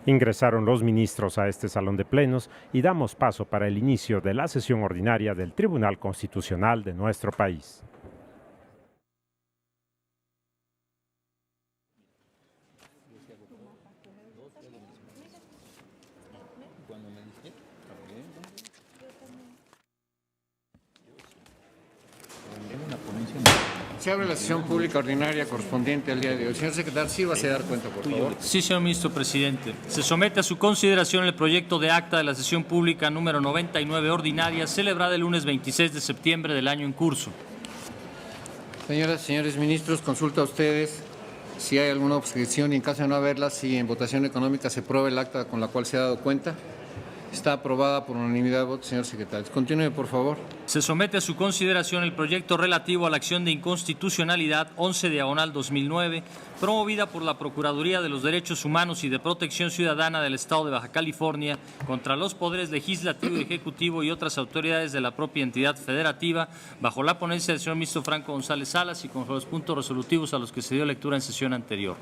Ingresaron los ministros a este salón de plenos y damos paso para el inicio de la sesión ordinaria del Tribunal Constitucional de nuestro país. Se abre la sesión pública ordinaria correspondiente al día de hoy. Señor secretario, sírvase a dar cuenta, por favor. Sí, señor ministro presidente. Se somete a su consideración el proyecto de acta de la sesión pública número 99 ordinaria, celebrada el lunes 26 de septiembre del año en curso. Señoras y señores ministros, consulta a ustedes si hay alguna objeción y en caso de no haberla, si en votación económica se aprueba el acta con la cual se ha dado cuenta. Está aprobada por unanimidad de votos, señor secretario. Continúe, por favor. Se somete a su consideración el proyecto relativo a la acción de inconstitucionalidad 11/2009, promovida por la Procuraduría de los Derechos Humanos y de Protección Ciudadana del Estado de Baja California contra los poderes legislativo y ejecutivo y otras autoridades de la propia entidad federativa, bajo la ponencia del señor ministro Franco González Salas y con los puntos resolutivos a los que se dio lectura en sesión anterior.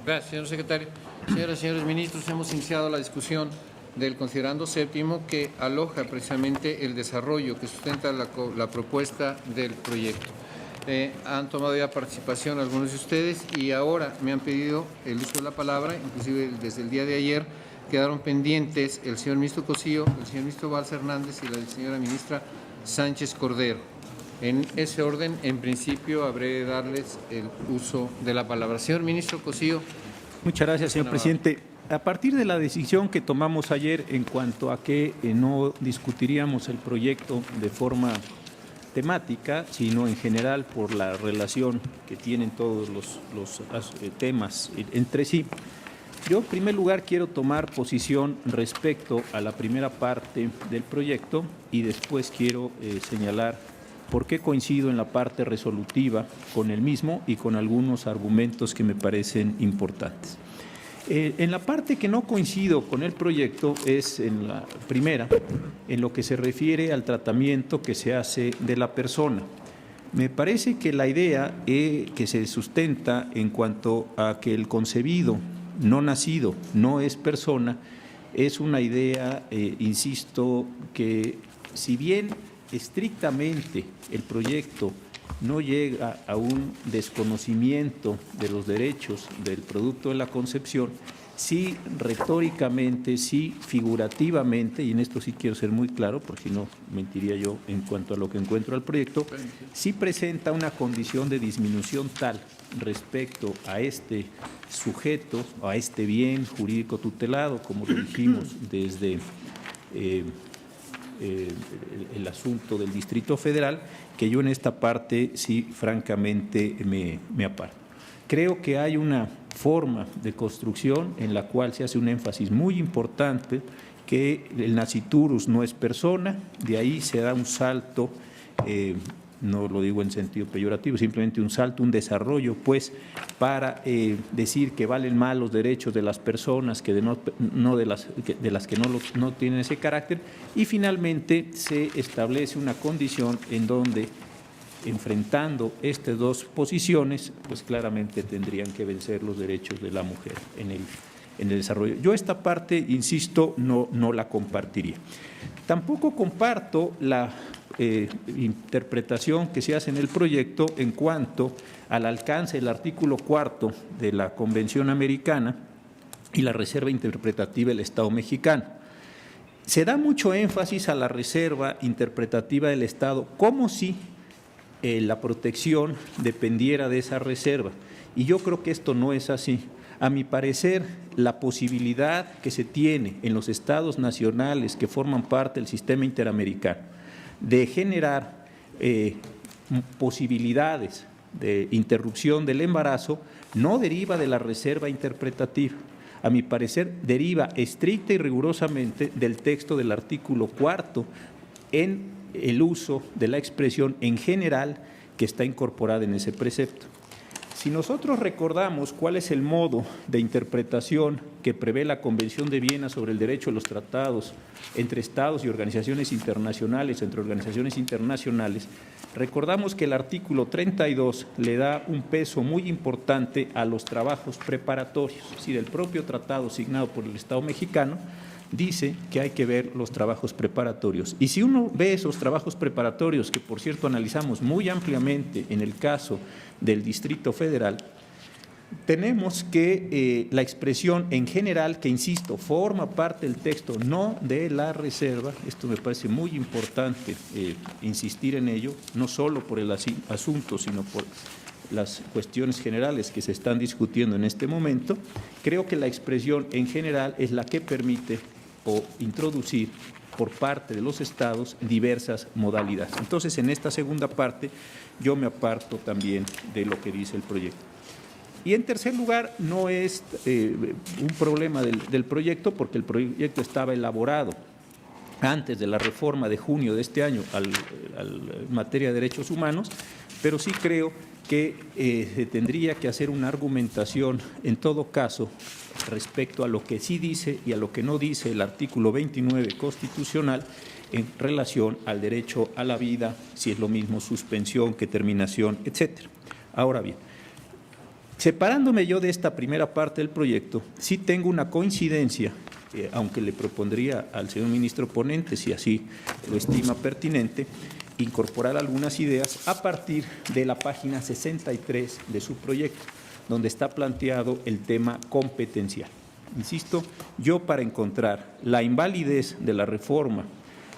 Gracias, señor secretario. Señoras y señores ministros, hemos iniciado la discusión del considerando séptimo que aloja precisamente el desarrollo que sustenta la propuesta del proyecto. Han tomado ya participación algunos de ustedes y ahora me han pedido el uso de la palabra, inclusive desde el día de ayer quedaron pendientes el señor ministro Cosío, el señor ministro Balsa Hernández y la señora ministra Sánchez Cordero. En ese orden, en principio, habré de darles el uso de la palabra. Señor ministro Cosío. Muchas gracias, señor presidente. A partir de la decisión que tomamos ayer en cuanto a que no discutiríamos el proyecto de forma temática, sino en general por la relación que tienen todos los temas entre sí, yo en primer lugar quiero tomar posición respecto a la primera parte del proyecto y después quiero señalar por qué coincido en la parte resolutiva con el mismo y con algunos argumentos que me parecen importantes. En la parte que no coincido con el proyecto es en la primera, en lo que se refiere al tratamiento que se hace de la persona. Me parece que la idea que se sustenta en cuanto a que el concebido, no nacido, no es persona, es una idea, insisto, que si bien estrictamente el proyecto no llega a un desconocimiento de los derechos del producto de la concepción, sí retóricamente, sí figurativamente, y en esto sí quiero ser muy claro, porque si no mentiría yo en cuanto a lo que encuentro al proyecto, sí presenta una condición de disminución tal respecto a este sujeto, a este bien jurídico tutelado, como lo dijimos desde el asunto del Distrito Federal, que yo en esta parte sí francamente me aparto. Creo que hay una forma de construcción en la cual se hace un énfasis muy importante que el nasciturus no es persona, de ahí se da un salto, no lo digo en sentido peyorativo, simplemente un salto, un desarrollo, pues, para decir que valen más los derechos de las personas que de las que no tienen ese carácter, y finalmente se establece una condición en donde, enfrentando estas dos posiciones, pues claramente tendrían que vencer los derechos de la mujer en el desarrollo. Yo esta parte, insisto, no la compartiría. Tampoco comparto la interpretación que se hace en el proyecto en cuanto al alcance del artículo 4 de la Convención Americana y la reserva interpretativa del Estado mexicano. Se da mucho énfasis a la reserva interpretativa del Estado como si la protección dependiera de esa reserva, y yo creo que esto no es así. A mi parecer, la posibilidad que se tiene en los estados nacionales que forman parte del sistema interamericano de generar posibilidades de interrupción del embarazo no deriva de la reserva interpretativa. A mi parecer, deriva estricta y rigurosamente del texto del artículo 4 en el uso de la expresión en general que está incorporada en ese precepto. Si nosotros recordamos cuál es el modo de interpretación que prevé la Convención de Viena sobre el derecho a los tratados entre Estados y organizaciones internacionales, recordamos que el artículo 32 le da un peso muy importante a los trabajos preparatorios. Es decir, el propio tratado signado por el Estado mexicano dice que hay que ver los trabajos preparatorios. Y si uno ve esos trabajos preparatorios, que por cierto analizamos muy ampliamente en el caso del Distrito Federal, tenemos que la expresión en general, que insisto, forma parte del texto, no de la reserva, esto me parece muy importante insistir en ello, no solo por el asunto, sino por las cuestiones generales que se están discutiendo en este momento. Creo que la expresión en general es la que permite o introducir por parte de los estados diversas modalidades. Entonces, en esta segunda parte, yo me aparto también de lo que dice el proyecto. Y en tercer lugar, no es un problema del proyecto, porque el proyecto estaba elaborado antes de la reforma de junio de este año en materia de derechos humanos, pero sí creo que se tendría que hacer una argumentación, en todo caso, respecto a lo que sí dice y a lo que no dice el artículo 29 constitucional en relación al derecho a la vida, si es lo mismo suspensión que terminación, etcétera. Ahora bien, separándome yo de esta primera parte del proyecto, sí tengo una coincidencia, aunque le propondría al señor ministro ponente, si así lo estima pertinente, incorporar algunas ideas a partir de la página 63 de su proyecto, donde está planteado el tema competencial. Insisto, yo para encontrar la invalidez de la reforma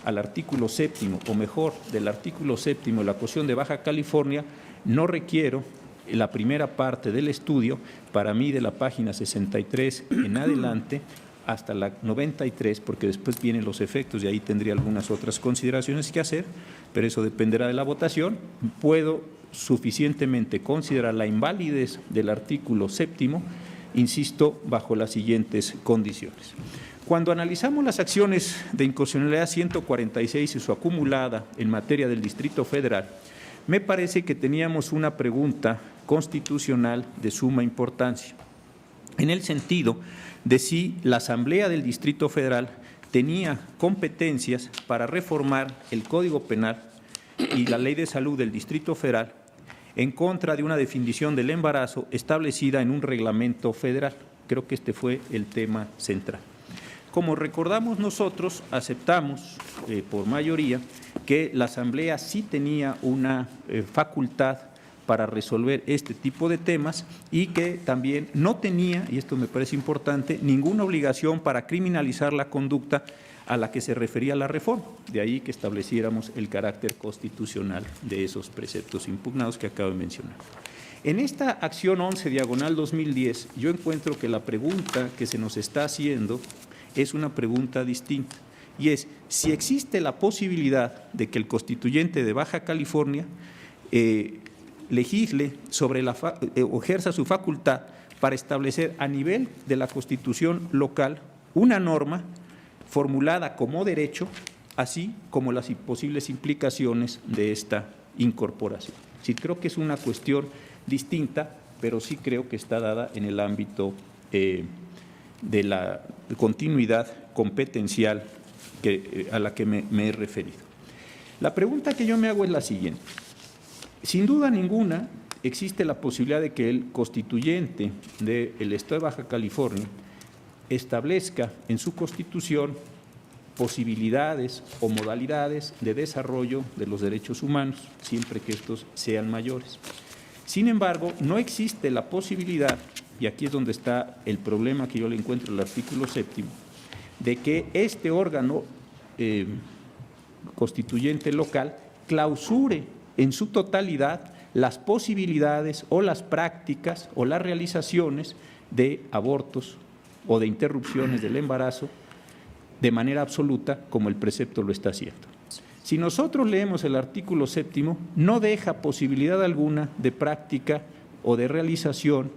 al artículo 7, o mejor, del artículo 7 de la Constitución de Baja California, no requiero la primera parte del estudio, para mí de la página 63 en adelante hasta la 93, porque después vienen los efectos y ahí tendría algunas otras consideraciones que hacer, pero eso dependerá de la votación. Puedo suficientemente considerar la invalidez del artículo 7, insisto, bajo las siguientes condiciones. Cuando analizamos las acciones de inconstitucionalidad 146 y su acumulada en materia del Distrito Federal, me parece que teníamos una pregunta constitucional de suma importancia, en el sentido de si la Asamblea del Distrito Federal tenía competencias para reformar el Código Penal y la Ley de Salud del Distrito Federal en contra de una definición del embarazo establecida en un reglamento federal. Creo que este fue el tema central. Como recordamos nosotros, aceptamos por mayoría que la Asamblea sí tenía una facultad para resolver este tipo de temas y que también no tenía, y esto me parece importante, ninguna obligación para criminalizar la conducta a la que se refería la reforma. De ahí que estableciéramos el carácter constitucional de esos preceptos impugnados que acabo de mencionar. En esta acción 11/2010, yo encuentro que la pregunta que se nos está haciendo es una pregunta distinta, y es si existe la posibilidad de que el constituyente de Baja California legisle sobre o ejerza su facultad para establecer a nivel de la Constitución local una norma formulada como derecho, así como las posibles implicaciones de esta incorporación. Sí, creo que es una cuestión distinta, pero sí creo que está dada en el ámbito de la continuidad competencial a la que me he referido. La pregunta que yo me hago es la siguiente. Sin duda ninguna, existe la posibilidad de que el constituyente del Estado de Baja California establezca en su Constitución posibilidades o modalidades de desarrollo de los derechos humanos, siempre que estos sean mayores. Sin embargo, no existe la posibilidad, y aquí es donde está el problema que yo le encuentro en el artículo 7, de que este órgano constituyente local clausure en su totalidad las posibilidades o las prácticas o las realizaciones de abortos o de interrupciones del embarazo de manera absoluta, como el precepto lo está haciendo. Si nosotros leemos el artículo 7, no deja posibilidad alguna de práctica o de realización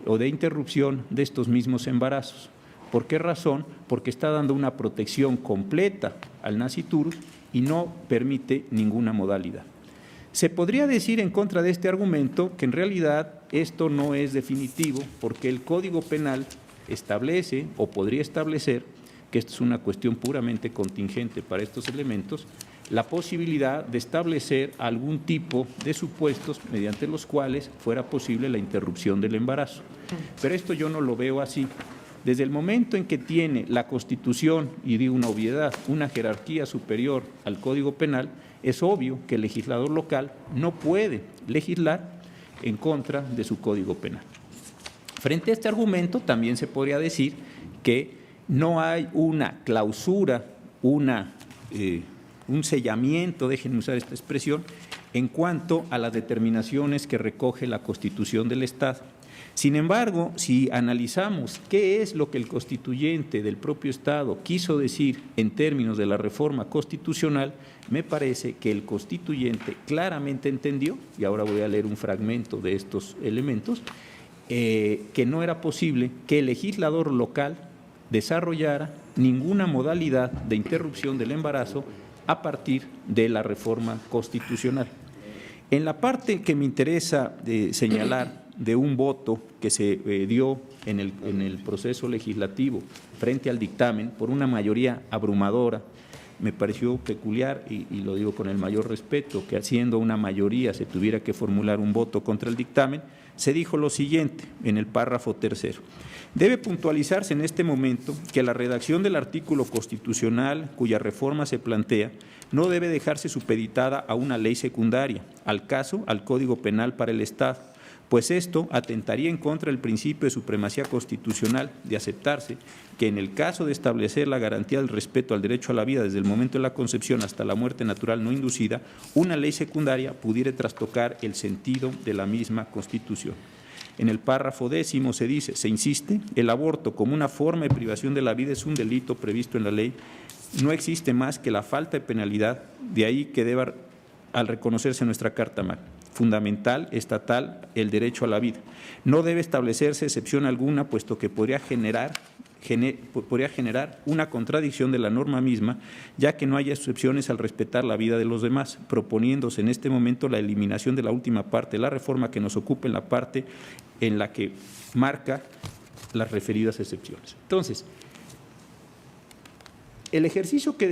o de interrupción de estos mismos embarazos. ¿Por qué razón? Porque está dando una protección completa al nasciturus y no permite ninguna modalidad. Se podría decir en contra de este argumento que en realidad esto no es definitivo porque el Código Penal establece o podría establecer, que esto es una cuestión puramente contingente para estos elementos, la posibilidad de establecer algún tipo de supuestos mediante los cuales fuera posible la interrupción del embarazo. Pero esto yo no lo veo así. Desde el momento en que tiene la Constitución, y digo una obviedad, una jerarquía superior al Código Penal, es obvio que el legislador local no puede legislar en contra de su Código Penal. Frente a este argumento también se podría decir que no hay una clausura, un sellamiento, déjenme usar esta expresión, en cuanto a las determinaciones que recoge la Constitución del Estado. Sin embargo, si analizamos qué es lo que el constituyente del propio Estado quiso decir en términos de la reforma constitucional, me parece que el constituyente claramente entendió, y ahora voy a leer un fragmento de estos elementos, que no era posible que el legislador local desarrollara ninguna modalidad de interrupción del embarazo a partir de la reforma constitucional. En la parte que me interesa señalar de un voto que se dio en el proceso legislativo frente al dictamen por una mayoría abrumadora, me pareció peculiar, y lo digo con el mayor respeto, que haciendo una mayoría se tuviera que formular un voto contra el dictamen. Se dijo lo siguiente en el párrafo tercero: debe puntualizarse en este momento que la redacción del artículo constitucional cuya reforma se plantea no debe dejarse supeditada a una ley secundaria, al caso al Código Penal para el Estado, pues esto atentaría en contra del principio de supremacía constitucional, de aceptarse que en el caso de establecer la garantía del respeto al derecho a la vida desde el momento de la concepción hasta la muerte natural no inducida, una ley secundaria pudiera trastocar el sentido de la misma Constitución. En el párrafo 10º se dice, se insiste, el aborto como una forma de privación de la vida es un delito previsto en la ley, no existe más que la falta de penalidad, de ahí que deba, al reconocerse nuestra Carta Magna, fundamental, estatal, el derecho a la vida. No debe establecerse excepción alguna, puesto que podría generar una contradicción de la norma misma, ya que no haya excepciones al respetar la vida de los demás, proponiéndose en este momento la eliminación de la última parte de la reforma que nos ocupa en la parte en la que marca las referidas excepciones. Entonces, el ejercicio que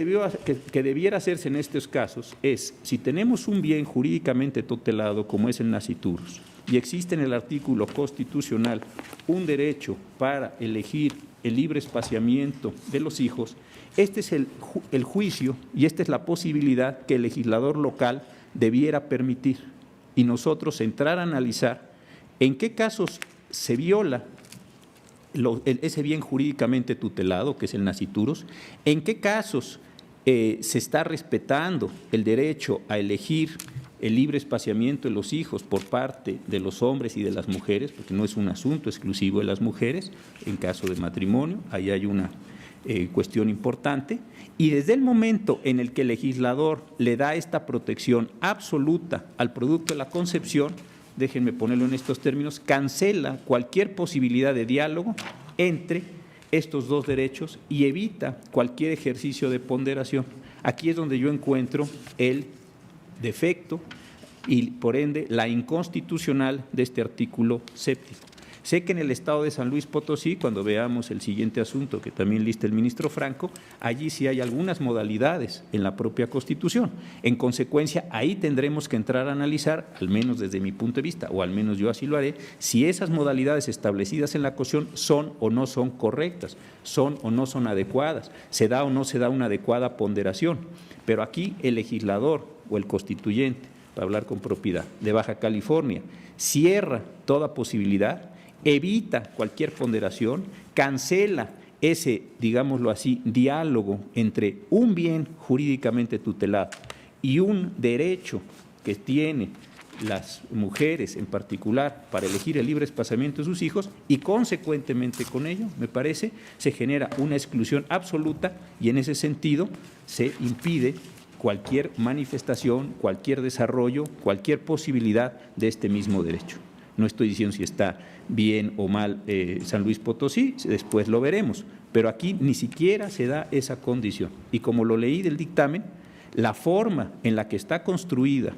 debiera hacerse en estos casos es, si tenemos un bien jurídicamente tutelado como es el nasciturus y existe en el artículo constitucional un derecho para elegir el libre espaciamiento de los hijos, este es el juicio y esta es la posibilidad que el legislador local debiera permitir y nosotros entrar a analizar en qué casos se viola ese bien jurídicamente tutelado, que es el nasciturus, en qué casos se está respetando el derecho a elegir el libre espaciamiento de los hijos por parte de los hombres y de las mujeres, porque no es un asunto exclusivo de las mujeres, en caso de matrimonio, ahí hay una cuestión importante, y desde el momento en el que el legislador le da esta protección absoluta al producto de la concepción, déjenme ponerlo en estos términos, cancela cualquier posibilidad de diálogo entre estos dos derechos y evita cualquier ejercicio de ponderación. Aquí es donde yo encuentro el defecto y, por ende, la inconstitucional de este artículo 7. Sé que en el estado de San Luis Potosí, cuando veamos el siguiente asunto que también lista el ministro Franco, allí sí hay algunas modalidades en la propia Constitución. En consecuencia, ahí tendremos que entrar a analizar, al menos desde mi punto de vista, o al menos yo así lo haré, si esas modalidades establecidas en la Constitución son o no son correctas, son o no son adecuadas, se da o no se da una adecuada ponderación. Pero aquí el legislador o el constituyente, para hablar con propiedad, de Baja California, cierra toda posibilidad, evita cualquier ponderación, cancela ese, digámoslo así, diálogo entre un bien jurídicamente tutelado y un derecho que tienen las mujeres en particular para elegir el libre espaciamiento de sus hijos y consecuentemente con ello, me parece, se genera una exclusión absoluta y en ese sentido se impide cualquier manifestación, cualquier desarrollo, cualquier posibilidad de este mismo derecho. No estoy diciendo si está bien o mal San Luis Potosí, después lo veremos, pero aquí ni siquiera se da esa condición. Y como lo leí del dictamen, la forma en la que está construida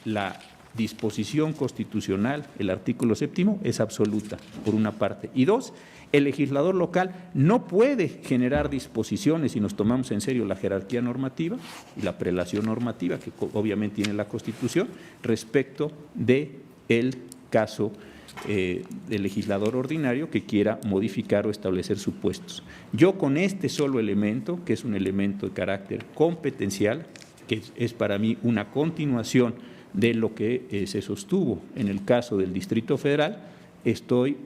la disposición constitucional, el artículo 7º, es absoluta, por una parte. Y dos, el legislador local no puede generar disposiciones, si nos tomamos en serio la jerarquía normativa y la prelación normativa, que obviamente tiene la Constitución, respecto del caso del legislador ordinario que quiera modificar o establecer supuestos. Yo con este solo elemento, que es un elemento de carácter competencial, que es para mí una continuación de lo que se sostuvo en el caso del Distrito Federal, estoy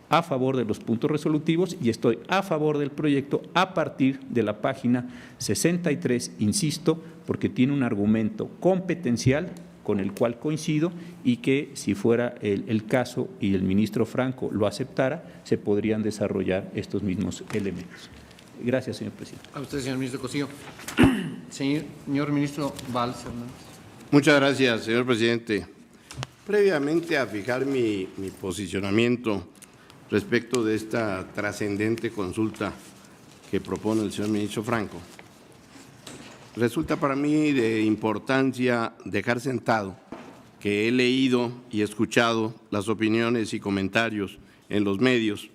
a favor de los puntos resolutivos y estoy a favor del proyecto a partir de la página 63, insisto, porque tiene un argumento competencial con el cual coincido y que, si fuera el caso y el ministro Franco lo aceptara, se podrían desarrollar estos mismos elementos. Gracias, señor presidente. A usted, señor ministro Cosío. Señor ministro Valls Hernández. Muchas gracias, señor presidente. Previamente a fijar mi posicionamiento respecto de esta trascendente consulta que propone el señor ministro Franco, resulta para mí de importancia dejar sentado que he leído y escuchado las opiniones y comentarios en los medios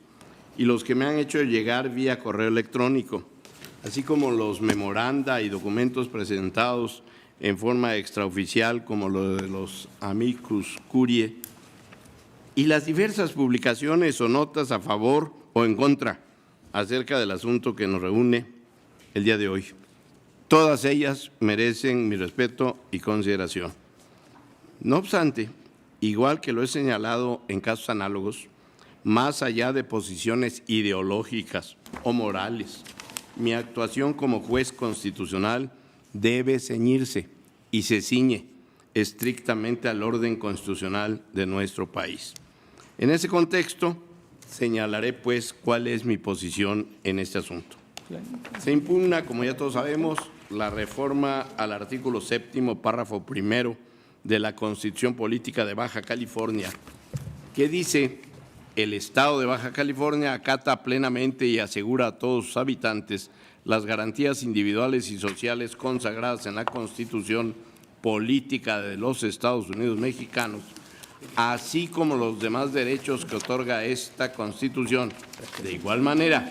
y los que me han hecho llegar vía correo electrónico, así como los memoranda y documentos presentados en forma extraoficial, como lo de los amicus curiae, y las diversas publicaciones o notas a favor o en contra acerca del asunto que nos reúne el día de hoy. Todas ellas merecen mi respeto y consideración. No obstante, igual que lo he señalado en casos análogos, más allá de posiciones ideológicas o morales, mi actuación como juez constitucional debe ceñirse y se ciñe estrictamente al orden constitucional de nuestro país. En ese contexto, señalaré pues cuál es mi posición en este asunto. Se impugna, como ya todos sabemos, la reforma al artículo 7º, párrafo 1 de la Constitución Política de Baja California, que dice: el Estado de Baja California acata plenamente y asegura a todos sus habitantes las garantías individuales y sociales consagradas en la Constitución Política de los Estados Unidos Mexicanos, así como los demás derechos que otorga esta Constitución. De igual manera,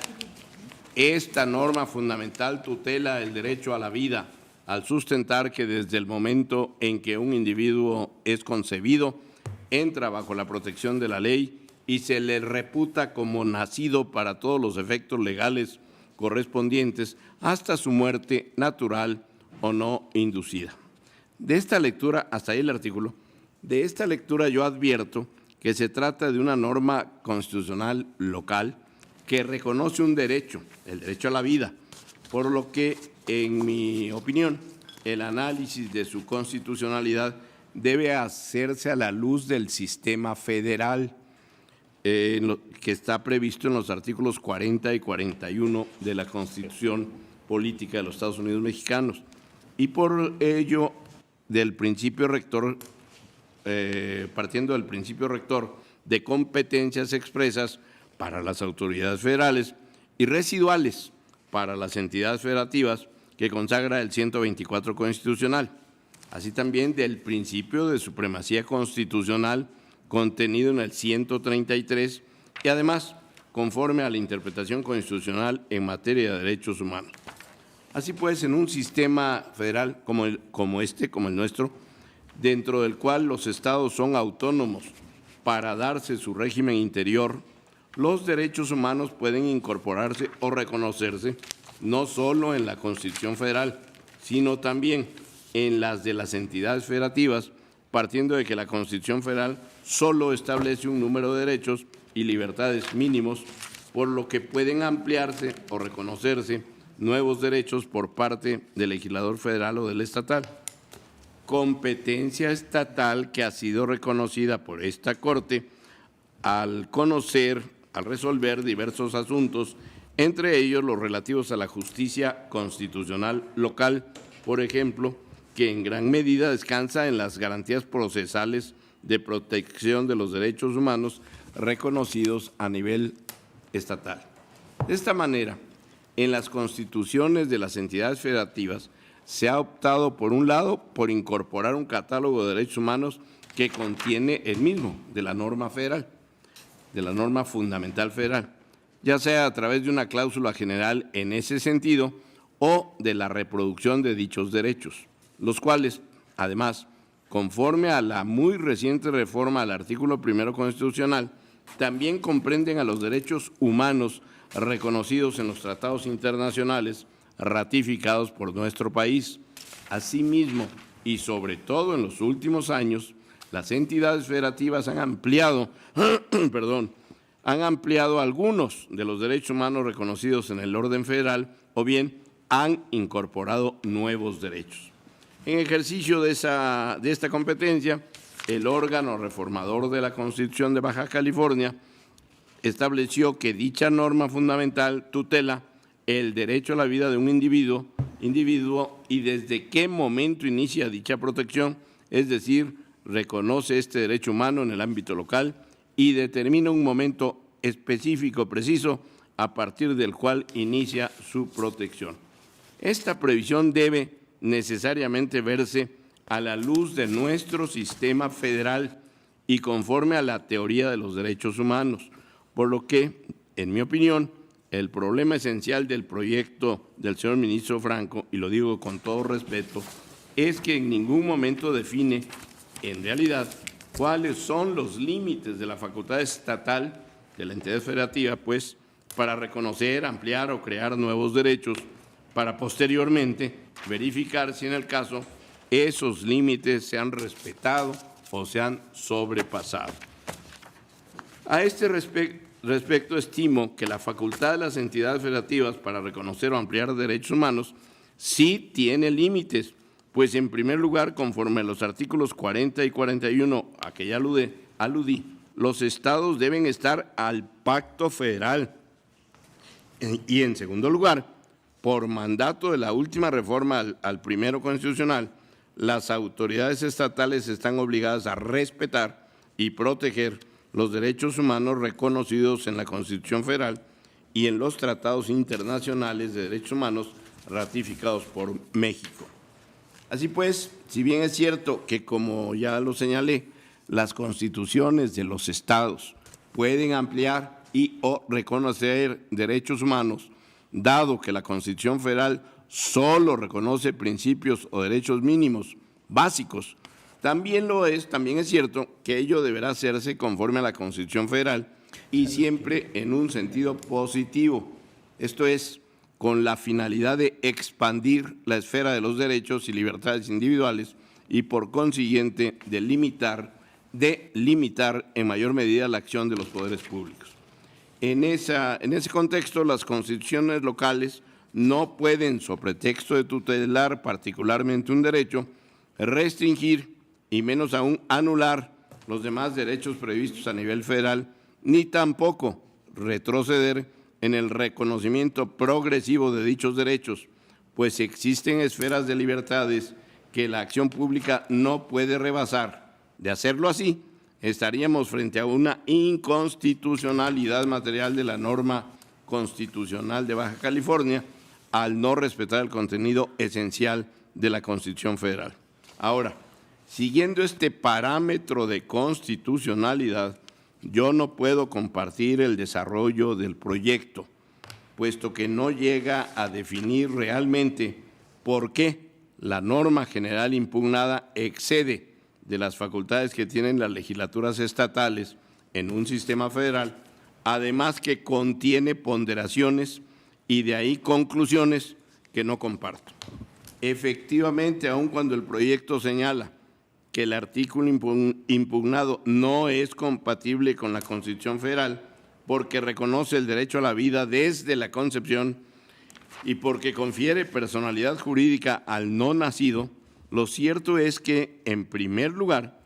esta norma fundamental tutela el derecho a la vida, al sustentar que desde el momento en que un individuo es concebido, entra bajo la protección de la ley y se le reputa como nacido para todos los efectos legales correspondientes hasta su muerte natural o no inducida. De esta lectura, hasta ahí el artículo, de esta lectura yo advierto que se trata de una norma constitucional local que reconoce un derecho, el derecho a la vida, por lo que, en mi opinión, el análisis de su constitucionalidad debe hacerse a la luz del sistema federal que está previsto en los artículos 40 y 41 de la Constitución Política de los Estados Unidos Mexicanos, y por ello del principio rector, partiendo del principio rector de competencias expresas para las autoridades federales y residuales para las entidades federativas que consagra el 124 constitucional, así también del principio de supremacía constitucional contenido en el 133 y además conforme a la interpretación constitucional en materia de derechos humanos. Así pues, en un sistema federal como el nuestro, dentro del cual los estados son autónomos para darse su régimen interior, los derechos humanos pueden incorporarse o reconocerse no solo en la Constitución Federal, sino también en las de las entidades federativas, partiendo de que la Constitución Federal solo establece un número de derechos y libertades mínimos, por lo que pueden ampliarse o reconocerse nuevos derechos por parte del legislador federal o del estatal. Competencia estatal que ha sido reconocida por esta Corte al resolver diversos asuntos, entre ellos los relativos a la justicia constitucional local, por ejemplo, que en gran medida descansa en las garantías procesales de protección de los derechos humanos reconocidos a nivel estatal. De esta manera, en las constituciones de las entidades federativas se ha optado, por un lado, por incorporar un catálogo de derechos humanos que contiene el mismo de la norma federal, de la norma fundamental federal, ya sea a través de una cláusula general en ese sentido o de la reproducción de dichos derechos, los cuales, además, conforme a la muy reciente reforma al artículo 1 constitucional, también comprenden a los derechos humanos reconocidos en los tratados internacionales ratificados por nuestro país. Asimismo, y sobre todo en los últimos años, las entidades federativas han ampliado, algunos de los derechos humanos reconocidos en el orden federal o bien han incorporado nuevos derechos. En ejercicio de esta competencia, el órgano reformador de la Constitución de Baja California estableció que dicha norma fundamental tutela el derecho a la vida de un individuo y desde qué momento inicia dicha protección, es decir, reconoce este derecho humano en el ámbito local y determina un momento específico, preciso, a partir del cual inicia su protección. Esta previsión debe necesariamente verse a la luz de nuestro sistema federal y conforme a la teoría de los derechos humanos, por lo que, en mi opinión, el problema esencial del proyecto del señor ministro Franco, y lo digo con todo respeto, es que en ningún momento define, en realidad, cuáles son los límites de la facultad estatal de la entidad federativa, pues, para reconocer, ampliar o crear nuevos derechos, para posteriormente verificar si en el caso esos límites se han respetado o se han sobrepasado. A este respecto, estimo que la facultad de las entidades federativas para reconocer o ampliar derechos humanos sí tiene límites, pues en primer lugar, conforme a los artículos 40 y 41 a que ya aludí, los estados deben estar al pacto federal. Y en segundo lugar, por mandato de la última reforma al primero constitucional, las autoridades estatales están obligadas a respetar y proteger los derechos humanos reconocidos en la Constitución Federal y en los tratados internacionales de derechos humanos ratificados por México. Así pues, si bien es cierto que, como ya lo señalé, las constituciones de los estados pueden ampliar y o reconocer derechos humanos, dado que la Constitución Federal solo reconoce principios o derechos mínimos básicos, también es cierto que ello deberá hacerse conforme a la Constitución Federal y siempre en un sentido positivo, esto es, con la finalidad de expandir la esfera de los derechos y libertades individuales y, por consiguiente, de limitar en mayor medida la acción de los poderes públicos. En ese contexto, las constituciones locales no pueden, sobre pretexto de tutelar particularmente un derecho, restringir y menos aún anular los demás derechos previstos a nivel federal, ni tampoco retroceder en el reconocimiento progresivo de dichos derechos, pues existen esferas de libertades que la acción pública no puede rebasar. De hacerlo así, estaríamos frente a una inconstitucionalidad material de la norma constitucional de Baja California al no respetar el contenido esencial de la Constitución Federal. Ahora, siguiendo este parámetro de constitucionalidad, yo no puedo compartir el desarrollo del proyecto, puesto que no llega a definir realmente por qué la norma general impugnada excede de las facultades que tienen las legislaturas estatales en un sistema federal, además que contiene ponderaciones y de ahí conclusiones que no comparto. Efectivamente, aun cuando el proyecto señala que el artículo impugnado no es compatible con la Constitución Federal porque reconoce el derecho a la vida desde la concepción y porque confiere personalidad jurídica al no nacido, lo cierto es que, en primer lugar,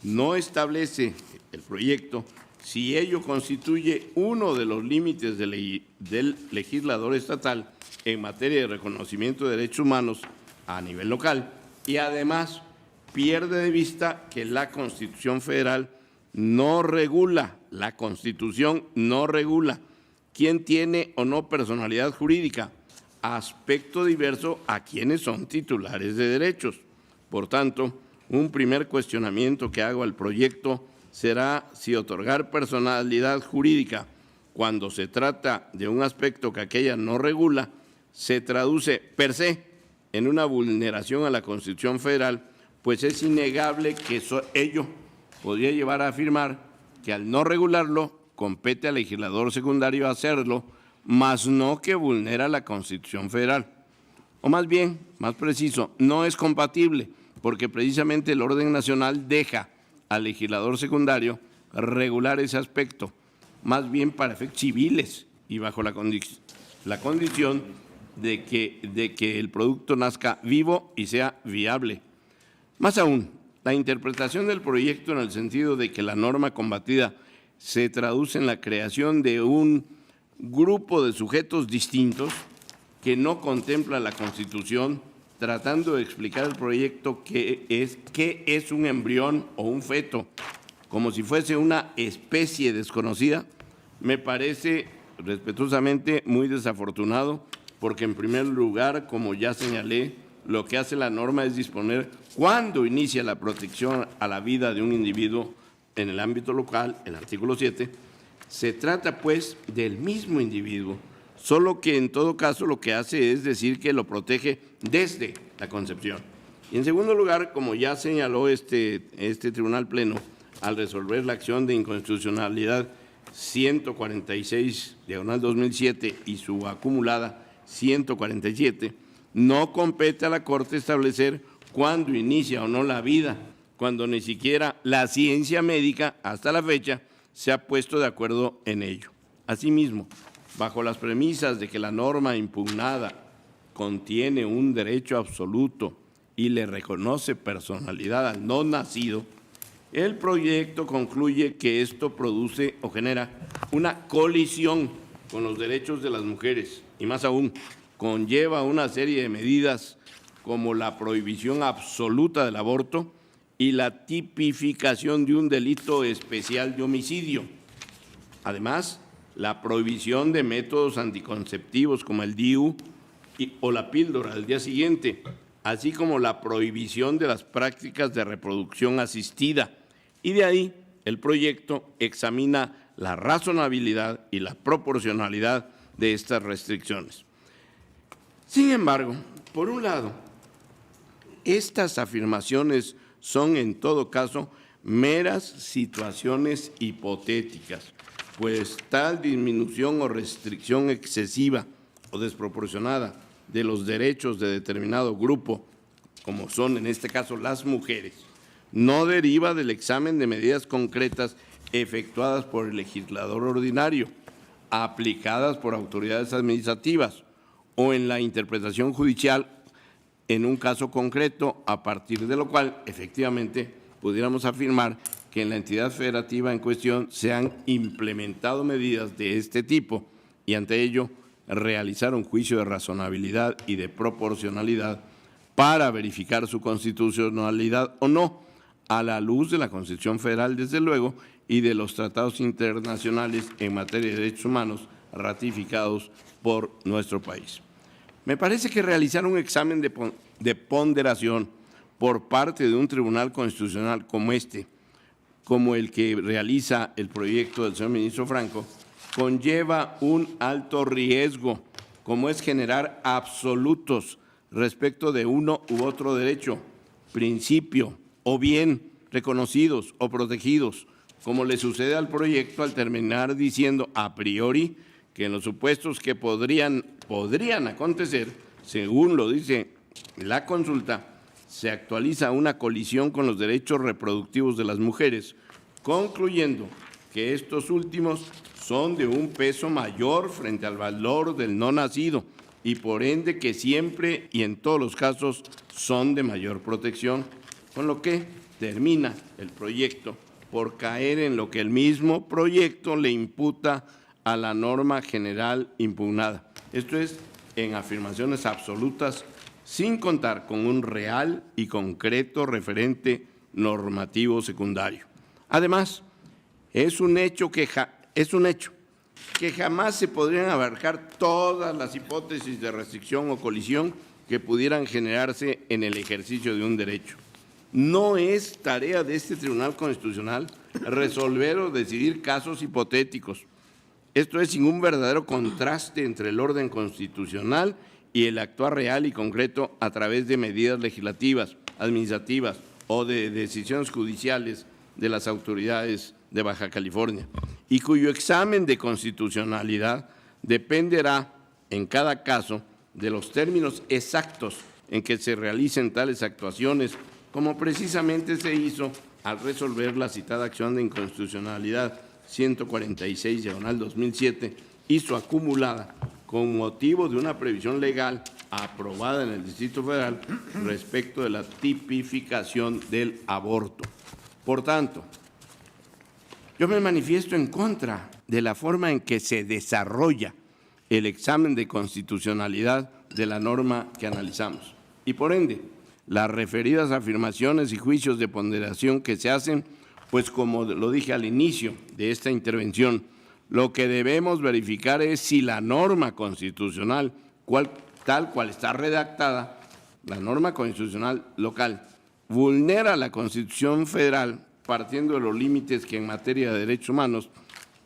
no establece el proyecto si ello constituye uno de los límites del legislador estatal en materia de reconocimiento de derechos humanos a nivel local y, además, pierde de vista que la Constitución Federal no regula, quién tiene o no personalidad jurídica, aspecto diverso a quienes son titulares de derechos. Por tanto, un primer cuestionamiento que hago al proyecto será si otorgar personalidad jurídica cuando se trata de un aspecto que aquella no regula se traduce per se en una vulneración a la Constitución Federal, pues es innegable que ello podría llevar a afirmar que al no regularlo compete al legislador secundario hacerlo, mas no que vulnera la Constitución Federal. O más bien, más preciso, no es compatible, porque precisamente el orden nacional deja al legislador secundario regular ese aspecto, más bien para efectos civiles y bajo la condición de que el producto nazca vivo y sea viable. Más aún, la interpretación del proyecto en el sentido de que la norma combatida se traduce en la creación de un grupo de sujetos distintos que no contempla la Constitución, tratando de explicar el proyecto qué es un embrión o un feto, como si fuese una especie desconocida, me parece respetuosamente muy desafortunado, porque en primer lugar, como ya señalé, lo que hace la norma es disponer cuándo inicia la protección a la vida de un individuo en el ámbito local, el artículo 7, se trata pues del mismo individuo, solo que en todo caso lo que hace es decir que lo protege desde la concepción. Y en segundo lugar, como ya señaló este Tribunal Pleno, al resolver la acción de inconstitucionalidad 146/2007 y su acumulada 147, no compete a la Corte establecer cuándo inicia o no la vida, cuando ni siquiera la ciencia médica hasta la fecha se ha puesto de acuerdo en ello. Asimismo, bajo las premisas de que la norma impugnada contiene un derecho absoluto y le reconoce personalidad al no nacido, el proyecto concluye que esto produce o genera una colisión con los derechos de las mujeres y más aún conlleva una serie de medidas como la prohibición absoluta del aborto y la tipificación de un delito especial de homicidio. Además, la prohibición de métodos anticonceptivos como el DIU o la píldora al día siguiente, así como la prohibición de las prácticas de reproducción asistida. Y de ahí el proyecto examina la razonabilidad y la proporcionalidad de estas restricciones. Sin embargo, por un lado, estas afirmaciones son en todo caso meras situaciones hipotéticas, pues tal disminución o restricción excesiva o desproporcionada de los derechos de determinado grupo, como son en este caso las mujeres, no deriva del examen de medidas concretas efectuadas por el legislador ordinario, aplicadas por autoridades administrativas o en la interpretación judicial en un caso concreto, a partir de lo cual efectivamente pudiéramos afirmar que en la entidad federativa en cuestión se han implementado medidas de este tipo y ante ello realizar un juicio de razonabilidad y de proporcionalidad para verificar su constitucionalidad o no, a la luz de la Constitución Federal, desde luego, y de los tratados internacionales en materia de derechos humanos ratificados por nuestro país. Me parece que realizar un examen de ponderación por parte de un tribunal constitucional como como el que realiza el proyecto del señor ministro Franco, conlleva un alto riesgo, como es generar absolutos respecto de uno u otro derecho, principio o bien reconocidos o protegidos, como le sucede al proyecto al terminar diciendo a priori que en los supuestos que podrían acontecer, según lo dice la consulta, se actualiza una colisión con los derechos reproductivos de las mujeres, concluyendo que estos últimos son de un peso mayor frente al valor del no nacido y por ende que siempre y en todos los casos son de mayor protección, con lo que termina el proyecto por caer en lo que el mismo proyecto le imputa a la norma general impugnada. Esto es, en afirmaciones absolutas, sin contar con un real y concreto referente normativo secundario. Además, es un hecho que jamás se podrían abarcar todas las hipótesis de restricción o colisión que pudieran generarse en el ejercicio de un derecho. No es tarea de este Tribunal Constitucional resolver o decidir casos hipotéticos. Esto es sin un verdadero contraste entre el orden constitucional y el actuar real y concreto a través de medidas legislativas, administrativas o de decisiones judiciales de las autoridades de Baja California, y cuyo examen de constitucionalidad dependerá en cada caso de los términos exactos en que se realicen tales actuaciones, como precisamente se hizo al resolver la citada acción de inconstitucionalidad 146/2007 y su acumulada con motivo de una previsión legal aprobada en el Distrito Federal respecto de la tipificación del aborto. Por tanto, yo me manifiesto en contra de la forma en que se desarrolla el examen de constitucionalidad de la norma que analizamos y, por ende, las referidas afirmaciones y juicios de ponderación que se hacen, pues como lo dije al inicio de esta intervención, lo que debemos verificar es si la norma constitucional, tal cual está redactada, la norma constitucional local, vulnera la Constitución Federal partiendo de los límites que en materia de derechos humanos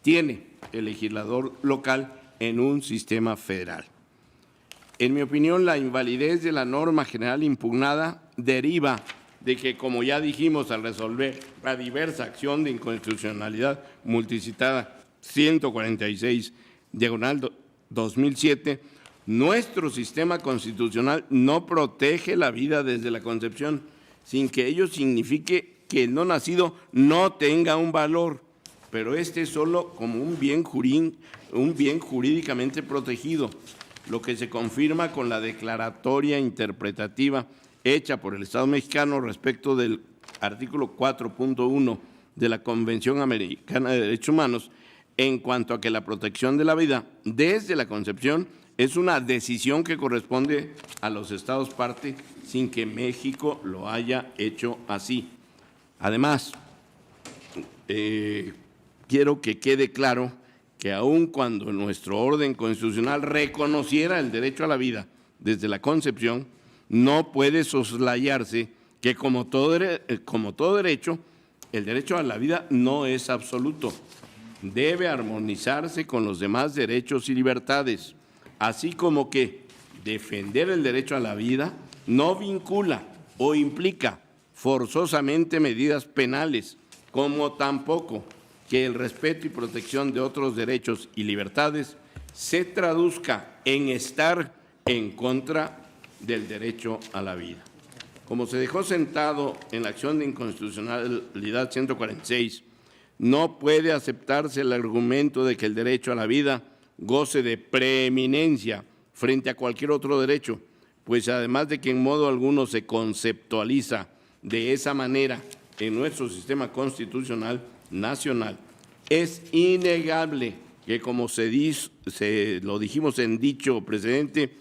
tiene el legislador local en un sistema federal. En mi opinión, la invalidez de la norma general impugnada deriva de que, como ya dijimos al resolver la diversa acción de inconstitucionalidad multicitada 146/2007, nuestro sistema constitucional no protege la vida desde la concepción, sin que ello signifique que el no nacido no tenga un valor, pero este es solo como un bien jurídicamente protegido, lo que se confirma con la declaratoria interpretativa hecha por el Estado mexicano respecto del artículo 4.1 de la Convención Americana de Derechos Humanos, en cuanto a que la protección de la vida desde la concepción es una decisión que corresponde a los Estados parte sin que México lo haya hecho así. Además, quiero que quede claro que aun cuando nuestro orden constitucional reconociera el derecho a la vida desde la concepción, no puede soslayarse que como todo derecho, el derecho a la vida no es absoluto. Debe armonizarse con los demás derechos y libertades, así como que defender el derecho a la vida no vincula o implica forzosamente medidas penales, como tampoco que el respeto y protección de otros derechos y libertades se traduzca en estar en contra del derecho a la vida. Como se dejó sentado en la acción de inconstitucionalidad 146, no puede aceptarse el argumento de que el derecho a la vida goce de preeminencia frente a cualquier otro derecho, pues además de que en modo alguno se conceptualiza de esa manera en nuestro sistema constitucional nacional, es innegable que, como lo dijimos en dicho precedente,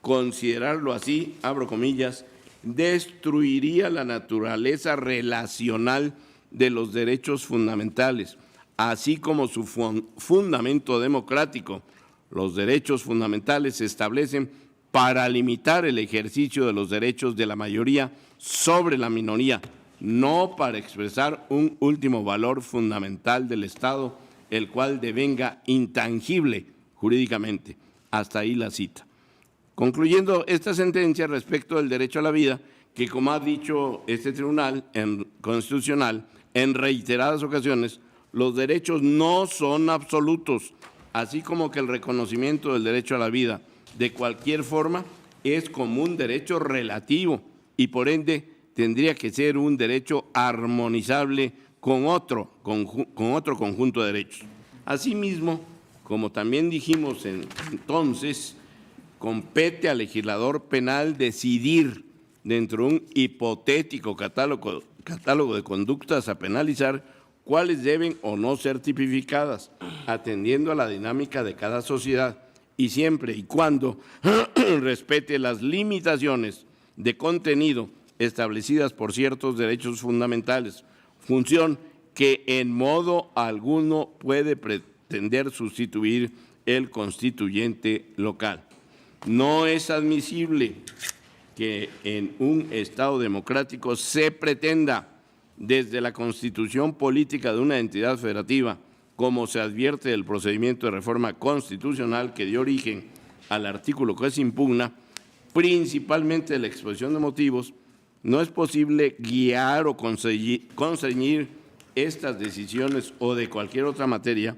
considerarlo así, abro comillas, destruiría la naturaleza relacional de los derechos fundamentales, así como su fundamento democrático. Los derechos fundamentales se establecen para limitar el ejercicio de los derechos de la mayoría sobre la minoría, no para expresar un último valor fundamental del Estado, el cual devenga intangible jurídicamente. Hasta ahí la cita. Concluyendo esta sentencia respecto del derecho a la vida, que como ha dicho este Tribunal Constitucional en reiteradas ocasiones, los derechos no son absolutos, así como que el reconocimiento del derecho a la vida de cualquier forma es como un derecho relativo y por ende tendría que ser un derecho armonizable con otro conjunto de derechos. Asimismo, como también dijimos entonces, compete al legislador penal decidir dentro de un hipotético catálogo de conductas a penalizar cuáles deben o no ser tipificadas, atendiendo a la dinámica de cada sociedad y siempre y cuando respete las limitaciones de contenido establecidas por ciertos derechos fundamentales, función que en modo alguno puede pretender sustituir el constituyente local. No es admisible que en un Estado democrático se pretenda, desde la constitución política de una entidad federativa, como se advierte del procedimiento de reforma constitucional que dio origen al artículo que se impugna, principalmente de la exposición de motivos, no es posible guiar o conceñir estas decisiones o de cualquier otra materia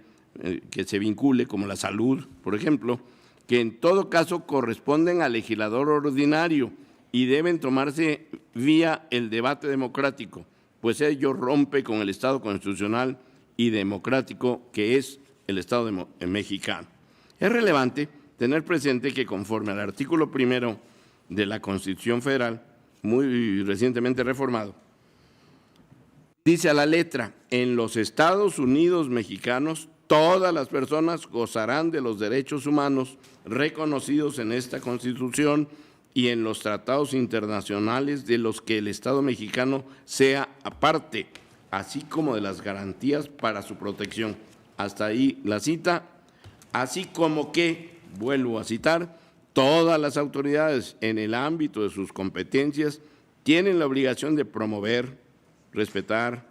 que se vincule, como la salud, por ejemplo, que en todo caso corresponden al legislador ordinario y deben tomarse vía el debate democrático, pues ello rompe con el Estado constitucional y democrático que es el Estado mexicano. Es relevante tener presente que conforme al artículo 1 de la Constitución Federal, muy recientemente reformado, dice a la letra: en los Estados Unidos mexicanos todas las personas gozarán de los derechos humanos reconocidos en esta Constitución y en los tratados internacionales de los que el Estado mexicano sea parte, así como de las garantías para su protección. Hasta ahí la cita, así como que, vuelvo a citar, todas las autoridades en el ámbito de sus competencias tienen la obligación de promover, respetar,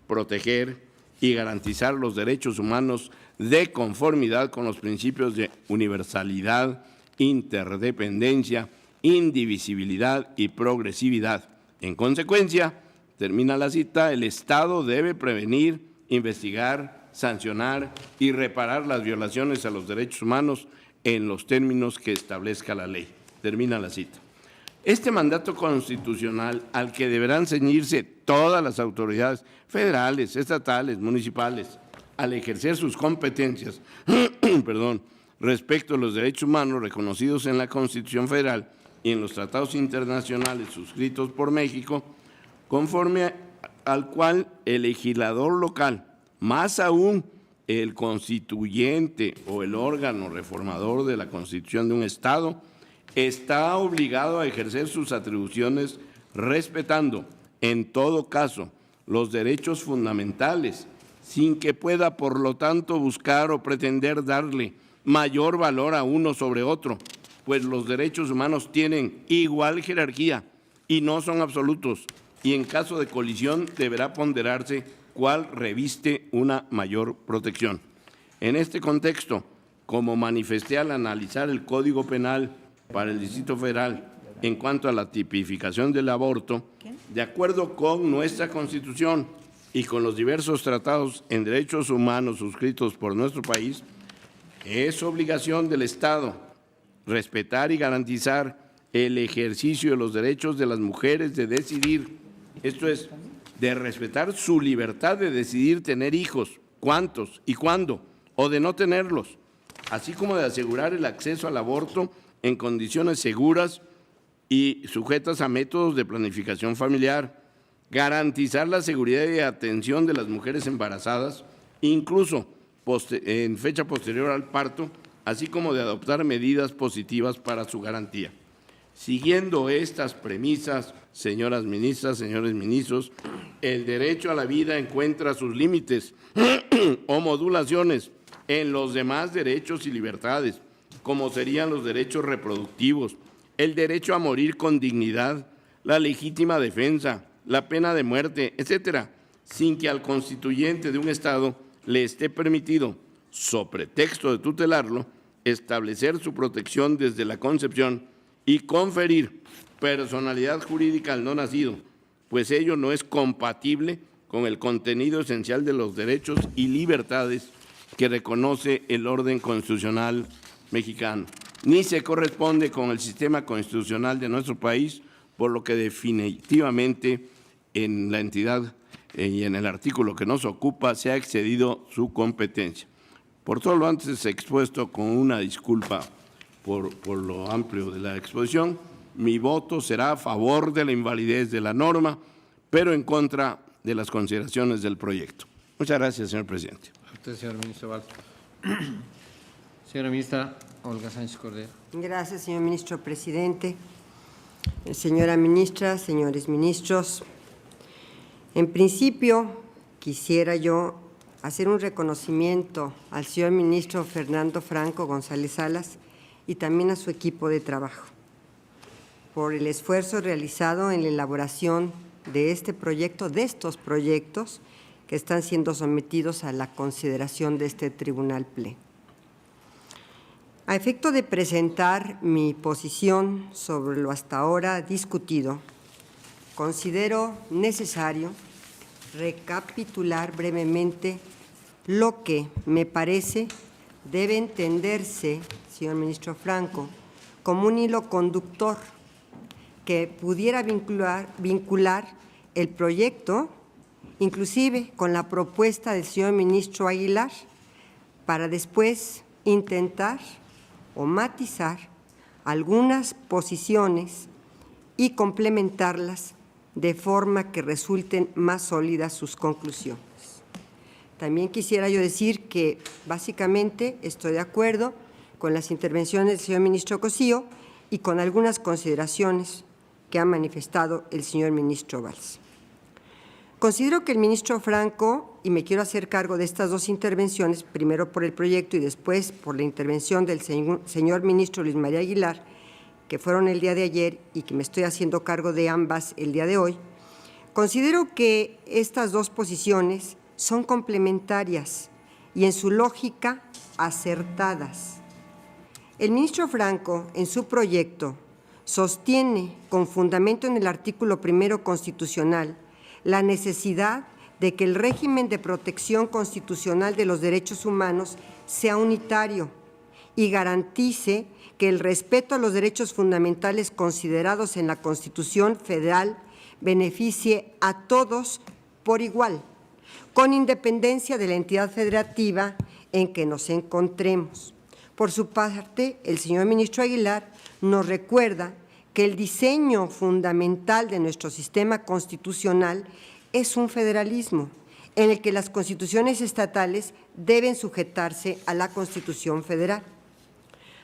proteger y garantizar los derechos humanos de conformidad con los principios de universalidad, interdependencia, indivisibilidad y progresividad. En consecuencia, termina la cita, el Estado debe prevenir, investigar, sancionar y reparar las violaciones a los derechos humanos en los términos que establezca la ley. Termina la cita. Este mandato constitucional al que deberán ceñirse todas las autoridades federales, estatales, municipales, al ejercer sus competencias respecto a los derechos humanos reconocidos en la Constitución Federal y en los tratados internacionales suscritos por México, conforme al cual el legislador local, más aún el constituyente o el órgano reformador de la Constitución de un Estado, está obligado a ejercer sus atribuciones respetando, en todo caso, los derechos fundamentales, sin que pueda, por lo tanto, buscar o pretender darle mayor valor a uno sobre otro, pues los derechos humanos tienen igual jerarquía y no son absolutos, y en caso de colisión deberá ponderarse cuál reviste una mayor protección. En este contexto, como manifesté al analizar el Código Penal para el Distrito Federal en cuanto a la tipificación del aborto, de acuerdo con nuestra Constitución y con los diversos tratados en derechos humanos suscritos por nuestro país, es obligación del Estado respetar y garantizar el ejercicio de los derechos de las mujeres de decidir, esto es, de respetar su libertad de decidir tener hijos, cuántos y cuándo, o de no tenerlos, así como de asegurar el acceso al aborto en condiciones seguras y sujetas a métodos de planificación familiar, garantizar la seguridad y atención de las mujeres embarazadas, incluso en fecha posterior al parto, así como de adoptar medidas positivas para su garantía. Siguiendo estas premisas, señoras ministras, señores ministros, el derecho a la vida encuentra sus límites o modulaciones en los demás derechos y libertades, como serían los derechos reproductivos, el derecho a morir con dignidad, la legítima defensa, la pena de muerte, etcétera, sin que al constituyente de un Estado le esté permitido, so pretexto de tutelarlo, establecer su protección desde la concepción y conferir personalidad jurídica al no nacido, pues ello no es compatible con el contenido esencial de los derechos y libertades que reconoce el orden constitucional mexicano, ni se corresponde con el sistema constitucional de nuestro país, por lo que definitivamente en la entidad y en el artículo que nos ocupa se ha excedido su competencia. Por todo lo antes expuesto, con una disculpa por lo amplio de la exposición, mi voto será a favor de la invalidez de la norma, pero en contra de las consideraciones del proyecto. Muchas gracias, señor presidente. A usted, señor ministro Valls. Señora ministra Olga Sánchez Cordero. Gracias, señor ministro presidente. Señora ministra, señores ministros, en principio quisiera yo hacer un reconocimiento al señor ministro Fernando Franco González Salas y también a su equipo de trabajo por el esfuerzo realizado en la elaboración de este proyecto, de estos proyectos que están siendo sometidos a la consideración de este Tribunal Pleno. A efecto de presentar mi posición sobre lo hasta ahora discutido, considero necesario recapitular brevemente lo que me parece debe entenderse, señor ministro Franco, como un hilo conductor que pudiera vincular el proyecto, inclusive con la propuesta del señor ministro Aguilar, para después intentar o matizar algunas posiciones y complementarlas de forma que resulten más sólidas sus conclusiones. También quisiera yo decir que básicamente estoy de acuerdo con las intervenciones del señor ministro Cosío y con algunas consideraciones que ha manifestado el señor ministro Valls. Considero que el ministro Franco, y me quiero hacer cargo de estas dos intervenciones, primero por el proyecto y después por la intervención del señor ministro Luis María Aguilar, que fueron el día de ayer y que me estoy haciendo cargo de ambas el día de hoy, considero que estas dos posiciones son complementarias y en su lógica acertadas. El ministro Franco, en su proyecto, sostiene con fundamento en el artículo 1 constitucional la necesidad de que el régimen de protección constitucional de los derechos humanos sea unitario y garantice que el respeto a los derechos fundamentales considerados en la Constitución Federal beneficie a todos por igual, con independencia de la entidad federativa en que nos encontremos. Por su parte, el señor ministro Aguilar nos recuerda que el diseño fundamental de nuestro sistema constitucional es un federalismo en el que las constituciones estatales deben sujetarse a la Constitución Federal.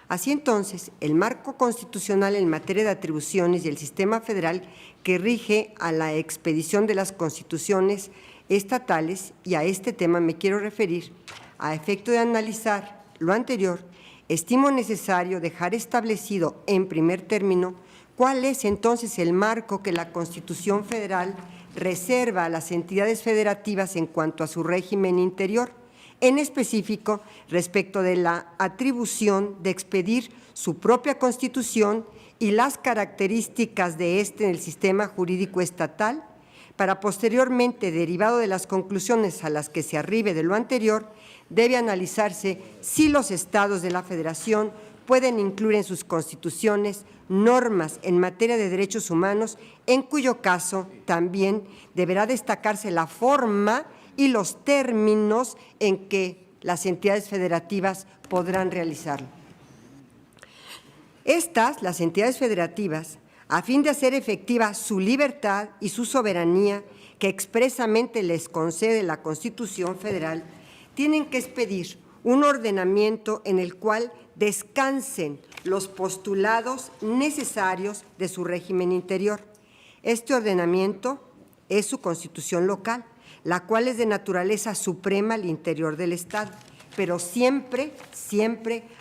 Así entonces, el marco constitucional en materia de atribuciones y el sistema federal que rige a la expedición de las constituciones estatales, y a este tema me quiero referir, a efecto de analizar lo anterior, estimo necesario dejar establecido en primer término cuál es entonces el marco que la Constitución Federal reserva a las entidades federativas en cuanto a su régimen interior, en específico respecto de la atribución de expedir su propia Constitución y las características de éste en el sistema jurídico estatal, para posteriormente, derivado de las conclusiones a las que se arribe de lo anterior, debe analizarse si los estados de la Federación pueden incluir en sus constituciones normas en materia de derechos humanos, en cuyo caso también deberá destacarse la forma y los términos en que las entidades federativas podrán realizarlo. Las entidades federativas, a fin de hacer efectiva su libertad y su soberanía que expresamente les concede la Constitución Federal, tienen que expedir un ordenamiento en el cual descansen los postulados necesarios de su régimen interior. Este ordenamiento es su Constitución local, la cual es de naturaleza suprema al interior del Estado, pero siempre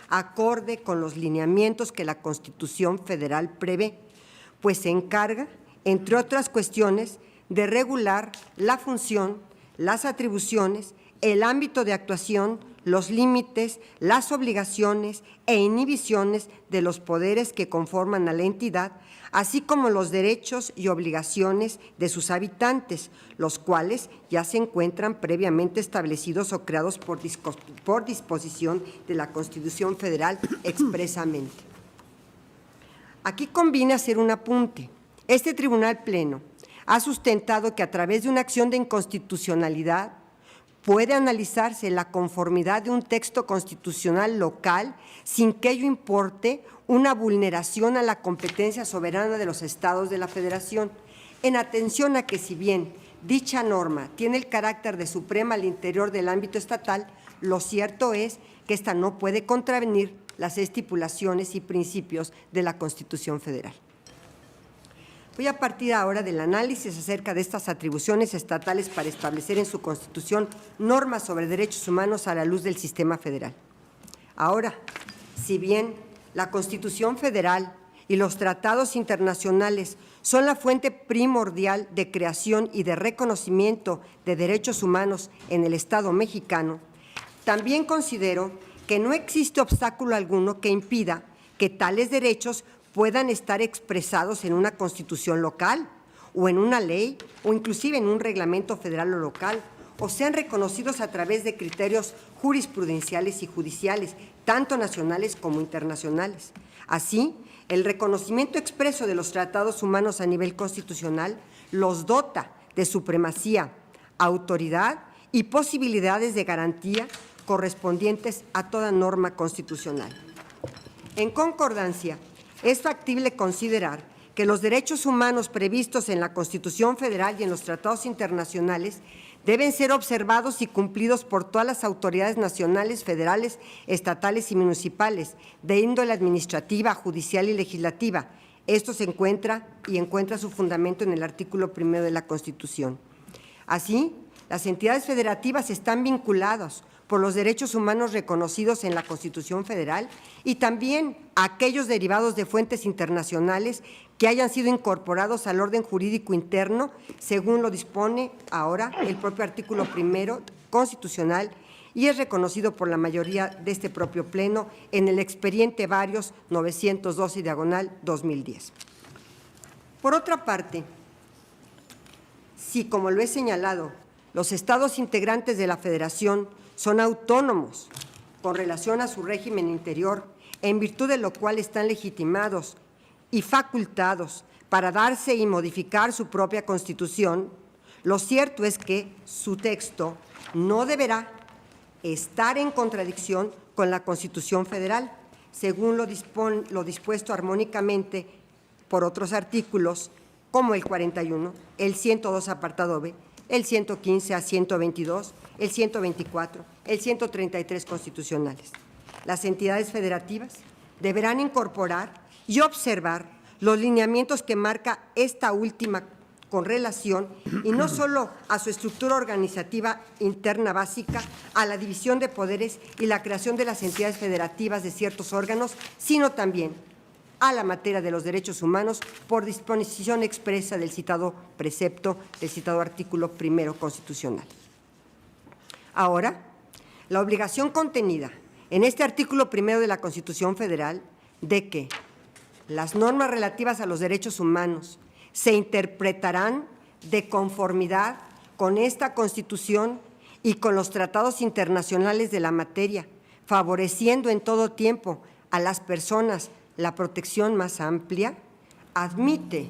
acorde con los lineamientos que la Constitución Federal prevé, pues se encarga, entre otras cuestiones, de regular la función, las atribuciones, el ámbito de actuación, los límites, las obligaciones e inhibiciones de los poderes que conforman a la entidad, así como los derechos y obligaciones de sus habitantes, los cuales ya se encuentran previamente establecidos o creados por disposición de la Constitución Federal expresamente. Aquí conviene hacer un apunte. Este Tribunal Pleno ha sustentado que a través de una acción de inconstitucionalidad puede analizarse la conformidad de un texto constitucional local sin que ello importe una vulneración a la competencia soberana de los estados de la Federación, en atención a que si bien dicha norma tiene el carácter de suprema al interior del ámbito estatal, lo cierto es que ésta no puede contravenir las estipulaciones y principios de la Constitución Federal. Voy a partir ahora del análisis acerca de estas atribuciones estatales para establecer en su Constitución normas sobre derechos humanos a la luz del sistema federal. Ahora, si bien la Constitución Federal y los tratados internacionales son la fuente primordial de creación y de reconocimiento de derechos humanos en el Estado mexicano, también considero que no existe obstáculo alguno que impida que tales derechos puedan estar expresados en una constitución local o en una ley o inclusive en un reglamento federal o local, o sean reconocidos a través de criterios jurisprudenciales y judiciales, tanto nacionales como internacionales. Así, el reconocimiento expreso de los tratados humanos a nivel constitucional los dota de supremacía, autoridad y posibilidades de garantía correspondientes a toda norma constitucional. En concordancia, es factible considerar que los derechos humanos previstos en la Constitución Federal y en los tratados internacionales deben ser observados y cumplidos por todas las autoridades nacionales, federales, estatales y municipales, de índole administrativa, judicial y legislativa. Esto se encuentra su fundamento en el artículo 1 de la Constitución. Así, las entidades federativas están vinculadas por los derechos humanos reconocidos en la Constitución Federal y también aquellos derivados de fuentes internacionales que hayan sido incorporados al orden jurídico interno, según lo dispone ahora el propio artículo 1 constitucional, y es reconocido por la mayoría de este propio Pleno en el expediente Varios 912/2010. Por otra parte, si, como lo he señalado, los estados integrantes de la Federación son autónomos con relación a su régimen interior, en virtud de lo cual están legitimados y facultados para darse y modificar su propia Constitución, lo cierto es que su texto no deberá estar en contradicción con la Constitución Federal, según lo dispuesto armónicamente por otros artículos, como el 41, el 102 apartado B, el 115 a 122, el 124, el 133 constitucionales. Las entidades federativas deberán incorporar y observar los lineamientos que marca esta última con relación, y no solo a su estructura organizativa interna básica, a la división de poderes y la creación de las entidades federativas de ciertos órganos, sino también a la materia de los derechos humanos por disposición expresa del citado precepto, del citado artículo 1 constitucional. Ahora, la obligación contenida en este artículo 1 de la Constitución Federal de que las normas relativas a los derechos humanos se interpretarán de conformidad con esta Constitución y con los tratados internacionales de la materia, favoreciendo en todo tiempo a las personas la protección más amplia, admite,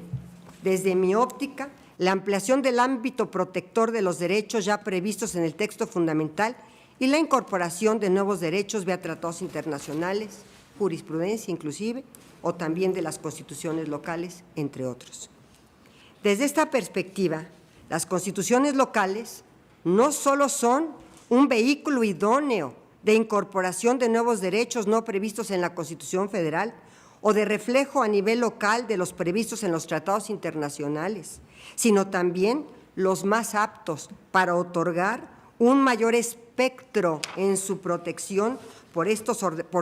desde mi óptica, la ampliación del ámbito protector de los derechos ya previstos en el texto fundamental y la incorporación de nuevos derechos vía tratados internacionales, jurisprudencia inclusive, o también de las constituciones locales, entre otros. Desde esta perspectiva, las constituciones locales no solo son un vehículo idóneo de incorporación de nuevos derechos no previstos en la Constitución Federal o de reflejo a nivel local de los previstos en los tratados internacionales, sino también los más aptos para otorgar un mayor espectro en su protección por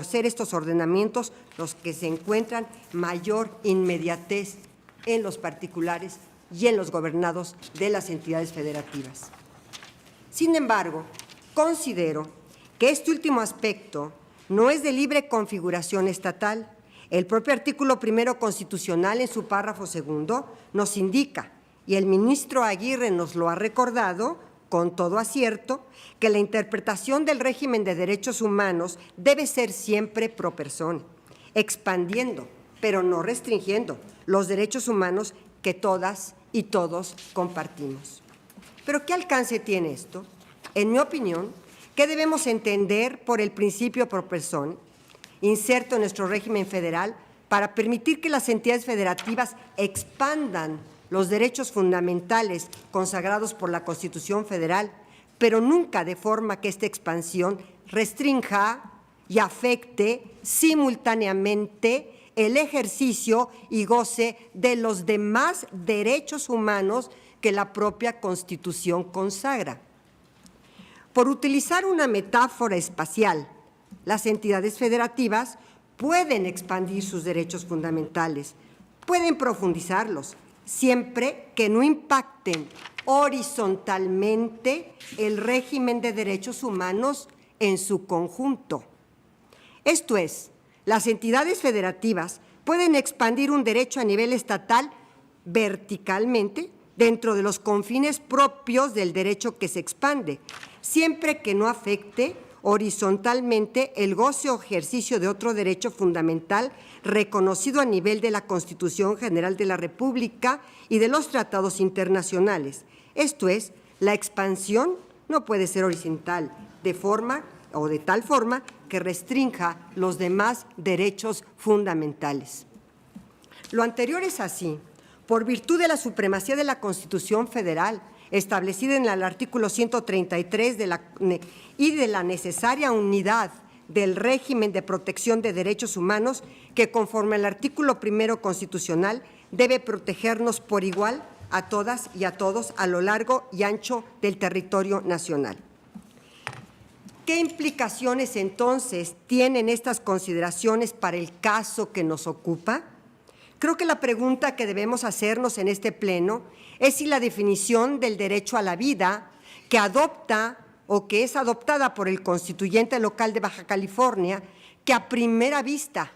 ser estos ordenamientos los que se encuentran mayor inmediatez en los particulares y en los gobernados de las entidades federativas. Sin embargo, considero que este último aspecto no es de libre configuración estatal. El propio artículo 1 constitucional, en su párrafo 2, nos indica, y el ministro Aguirre nos lo ha recordado con todo acierto, que la interpretación del régimen de derechos humanos debe ser siempre pro persona, expandiendo, pero no restringiendo, los derechos humanos que todas y todos compartimos. ¿Pero qué alcance tiene esto? En mi opinión, ¿qué debemos entender por el principio pro persona, inserto en nuestro régimen federal, para permitir que las entidades federativas expandan los derechos fundamentales consagrados por la Constitución Federal, pero nunca de forma que esta expansión restrinja y afecte simultáneamente el ejercicio y goce de los demás derechos humanos que la propia Constitución consagra. Por utilizar una metáfora espacial, las entidades federativas pueden expandir sus derechos fundamentales, pueden profundizarlos, siempre que no impacten horizontalmente el régimen de derechos humanos en su conjunto. Esto es, las entidades federativas pueden expandir un derecho a nivel estatal verticalmente dentro de los confines propios del derecho que se expande, siempre que no afecte horizontalmente el goce o ejercicio de otro derecho fundamental reconocido a nivel de la Constitución General de la República y de los tratados internacionales. Esto es, la expansión no puede ser horizontal de forma o de tal forma que restrinja los demás derechos fundamentales. Lo anterior es así, por virtud de la supremacía de la Constitución Federal, establecida en el artículo 133 y de la necesaria unidad del régimen de protección de derechos humanos que, conforme al artículo 1 constitucional, debe protegernos por igual a todas y a todos a lo largo y ancho del territorio nacional. ¿Qué implicaciones entonces tienen estas consideraciones para el caso que nos ocupa? Creo que la pregunta que debemos hacernos en este pleno es si la definición del derecho a la vida que adopta o que es adoptada por el constituyente local de Baja California, que a primera vista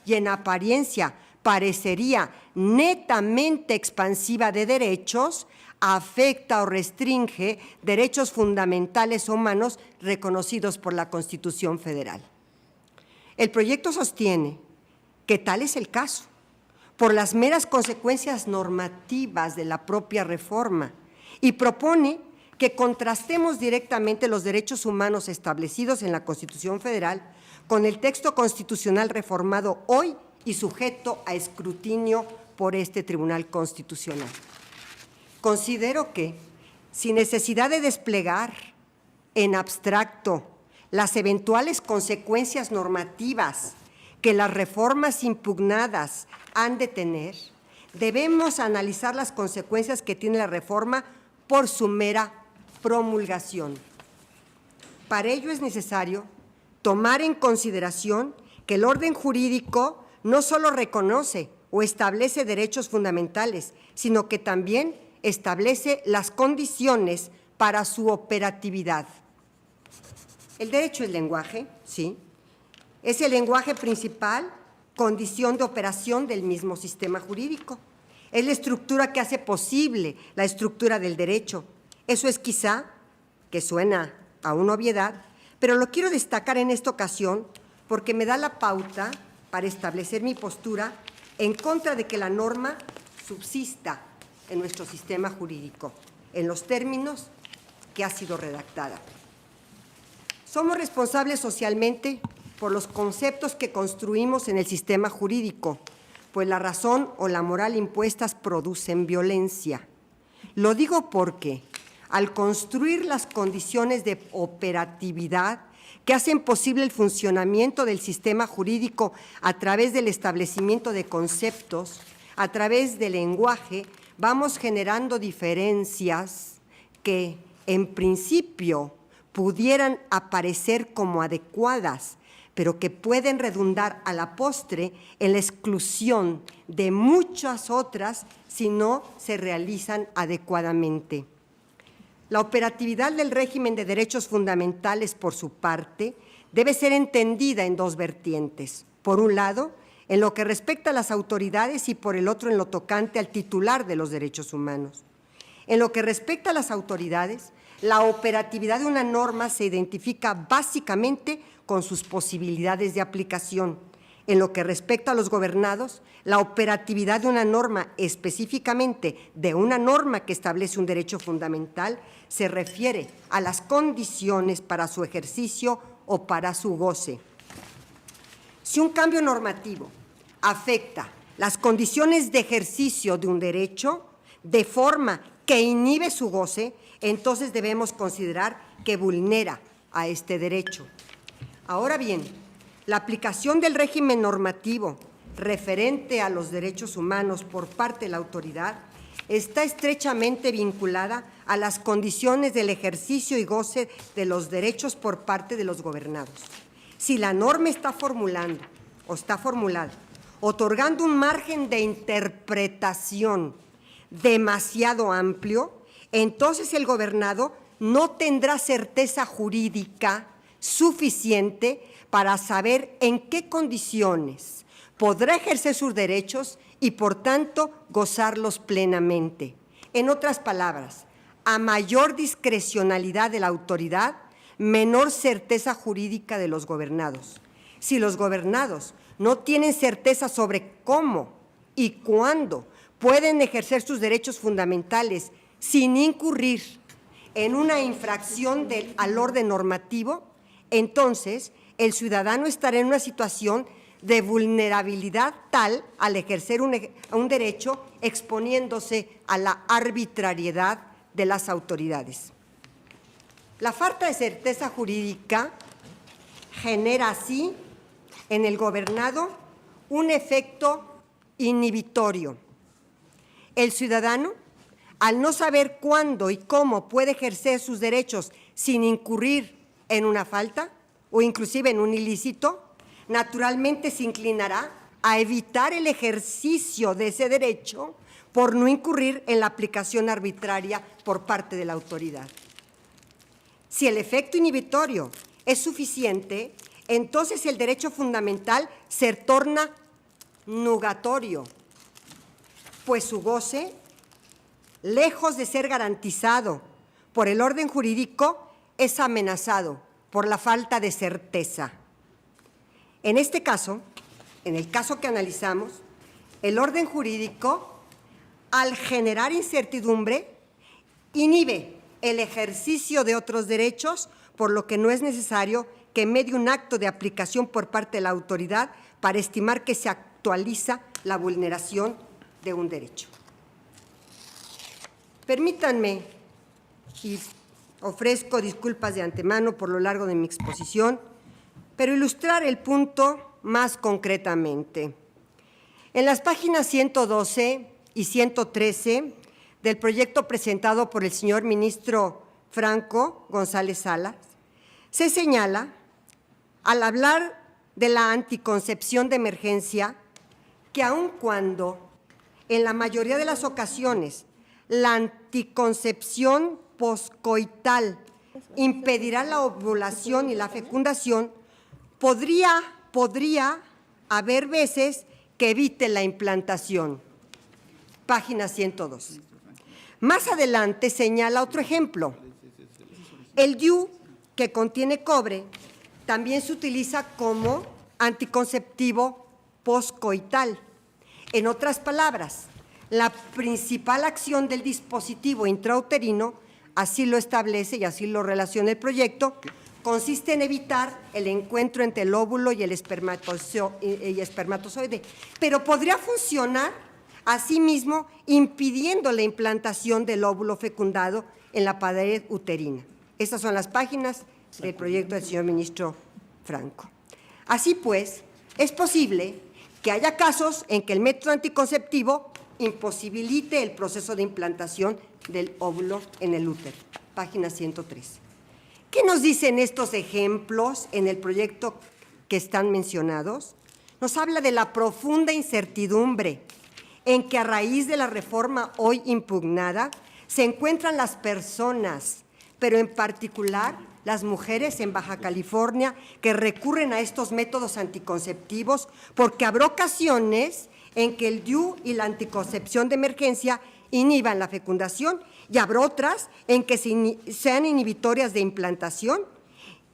y en apariencia parecería netamente expansiva de derechos, afecta o restringe derechos fundamentales humanos reconocidos por la Constitución Federal. El proyecto sostiene que tal es el caso, por las meras consecuencias normativas de la propia reforma, y propone que contrastemos directamente los derechos humanos establecidos en la Constitución Federal con el texto constitucional reformado hoy y sujeto a escrutinio por este Tribunal Constitucional. Considero que, sin necesidad de desplegar en abstracto las eventuales consecuencias normativas que las reformas impugnadas han de tener, debemos analizar las consecuencias que tiene la reforma por su mera promulgación. Para ello es necesario tomar en consideración que el orden jurídico no solo reconoce o establece derechos fundamentales, sino que también establece las condiciones para su operatividad. El derecho es lenguaje, sí. Es el lenguaje principal, condición de operación del mismo sistema jurídico. Es la estructura que hace posible la estructura del derecho. Eso es quizá, que suena a una obviedad, pero lo quiero destacar en esta ocasión porque me da la pauta para establecer mi postura en contra de que la norma subsista en nuestro sistema jurídico, en los términos que ha sido redactada. Somos responsables socialmente por los conceptos que construimos en el sistema jurídico, pues la razón o la moral impuestas producen violencia. Lo digo porque, al construir las condiciones de operatividad que hacen posible el funcionamiento del sistema jurídico a través del establecimiento de conceptos, a través del lenguaje, vamos generando diferencias que, en principio, pudieran aparecer como adecuadas, pero que pueden redundar a la postre en la exclusión de muchas otras si no se realizan adecuadamente. La operatividad del régimen de derechos fundamentales, por su parte, debe ser entendida en dos vertientes. Por un lado, en lo que respecta a las autoridades y por el otro en lo tocante al titular de los derechos humanos. En lo que respecta a las autoridades, la operatividad de una norma se identifica básicamente con sus posibilidades de aplicación. En lo que respecta a los gobernados, la operatividad de una norma, específicamente de una norma que establece un derecho fundamental, se refiere a las condiciones para su ejercicio o para su goce. Si un cambio normativo afecta las condiciones de ejercicio de un derecho de forma que inhibe su goce, entonces debemos considerar que vulnera a este derecho. Ahora bien, la aplicación del régimen normativo referente a los derechos humanos por parte de la autoridad está estrechamente vinculada a las condiciones del ejercicio y goce de los derechos por parte de los gobernados. Si la norma está formulada, otorgando un margen de interpretación demasiado amplio, entonces el gobernado no tendrá certeza jurídica suficiente para saber en qué condiciones podrá ejercer sus derechos y, por tanto, gozarlos plenamente. En otras palabras, a mayor discrecionalidad de la autoridad, menor certeza jurídica de los gobernados. Si los gobernados no tienen certeza sobre cómo y cuándo pueden ejercer sus derechos fundamentales sin incurrir en una infracción al orden normativo, entonces el ciudadano estará en una situación de vulnerabilidad tal al ejercer un derecho, exponiéndose a la arbitrariedad de las autoridades. La falta de certeza jurídica genera así en el gobernado un efecto inhibitorio. El ciudadano, al no saber cuándo y cómo puede ejercer sus derechos sin incurrir en una falta o inclusive en un ilícito, naturalmente se inclinará a evitar el ejercicio de ese derecho por no incurrir en la aplicación arbitraria por parte de la autoridad. Si el efecto inhibitorio es suficiente, entonces el derecho fundamental se torna nugatorio, pues su goce, lejos de ser garantizado por el orden jurídico, es amenazado por la falta de certeza. En este caso, en el caso que analizamos, el orden jurídico, al generar incertidumbre, inhibe el ejercicio de otros derechos, por lo que no es necesario que medie un acto de aplicación por parte de la autoridad para estimar que se actualiza la vulneración de un derecho. Permítanme, y ofrezco disculpas de antemano por lo largo de mi exposición, pero ilustrar el punto más concretamente. En las páginas 112 y 113 del proyecto presentado por el señor ministro Franco González Salas, se señala, al hablar de la anticoncepción de emergencia, que aun cuando en la mayoría de las ocasiones la anticoncepción poscoital impedirá la ovulación y la fecundación, podría haber veces que evite la implantación. Página 102. Más adelante señala otro ejemplo. El DIU, que contiene cobre, también se utiliza como anticonceptivo poscoital. En otras palabras, la principal acción del dispositivo intrauterino, así lo establece y así lo relaciona el proyecto, consiste en evitar el encuentro entre el óvulo y el espermatozoide, pero podría funcionar asimismo impidiendo la implantación del óvulo fecundado en la pared uterina. Estas son las páginas del proyecto del señor ministro Franco. Así pues, es posible que haya casos en que el método anticonceptivo imposibilite el proceso de implantación del óvulo en el útero. Página 103. ¿Qué nos dicen estos ejemplos en el proyecto que están mencionados? Nos habla de la profunda incertidumbre en que a raíz de la reforma hoy impugnada se encuentran las personas, pero en particular las mujeres en Baja California que recurren a estos métodos anticonceptivos, porque habrá ocasiones en que el DIU y la anticoncepción de emergencia inhiban la fecundación y habrá otras en que sean inhibitorias de implantación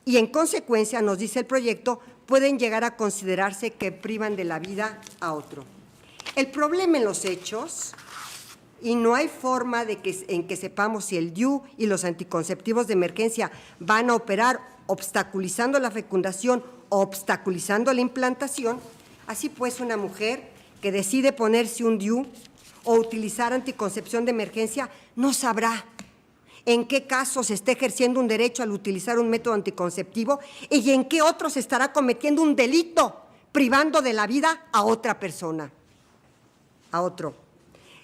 y, en consecuencia, nos dice el proyecto, pueden llegar a considerarse que privan de la vida a otro. El problema en los hechos, y no hay forma en que sepamos si el DIU y los anticonceptivos de emergencia van a operar obstaculizando la fecundación o obstaculizando la implantación. Así pues, una mujer que decide ponerse un DIU o utilizar anticoncepción de emergencia no sabrá en qué casos se está ejerciendo un derecho al utilizar un método anticonceptivo y en qué otros se estará cometiendo un delito privando de la vida a otra persona, a otro.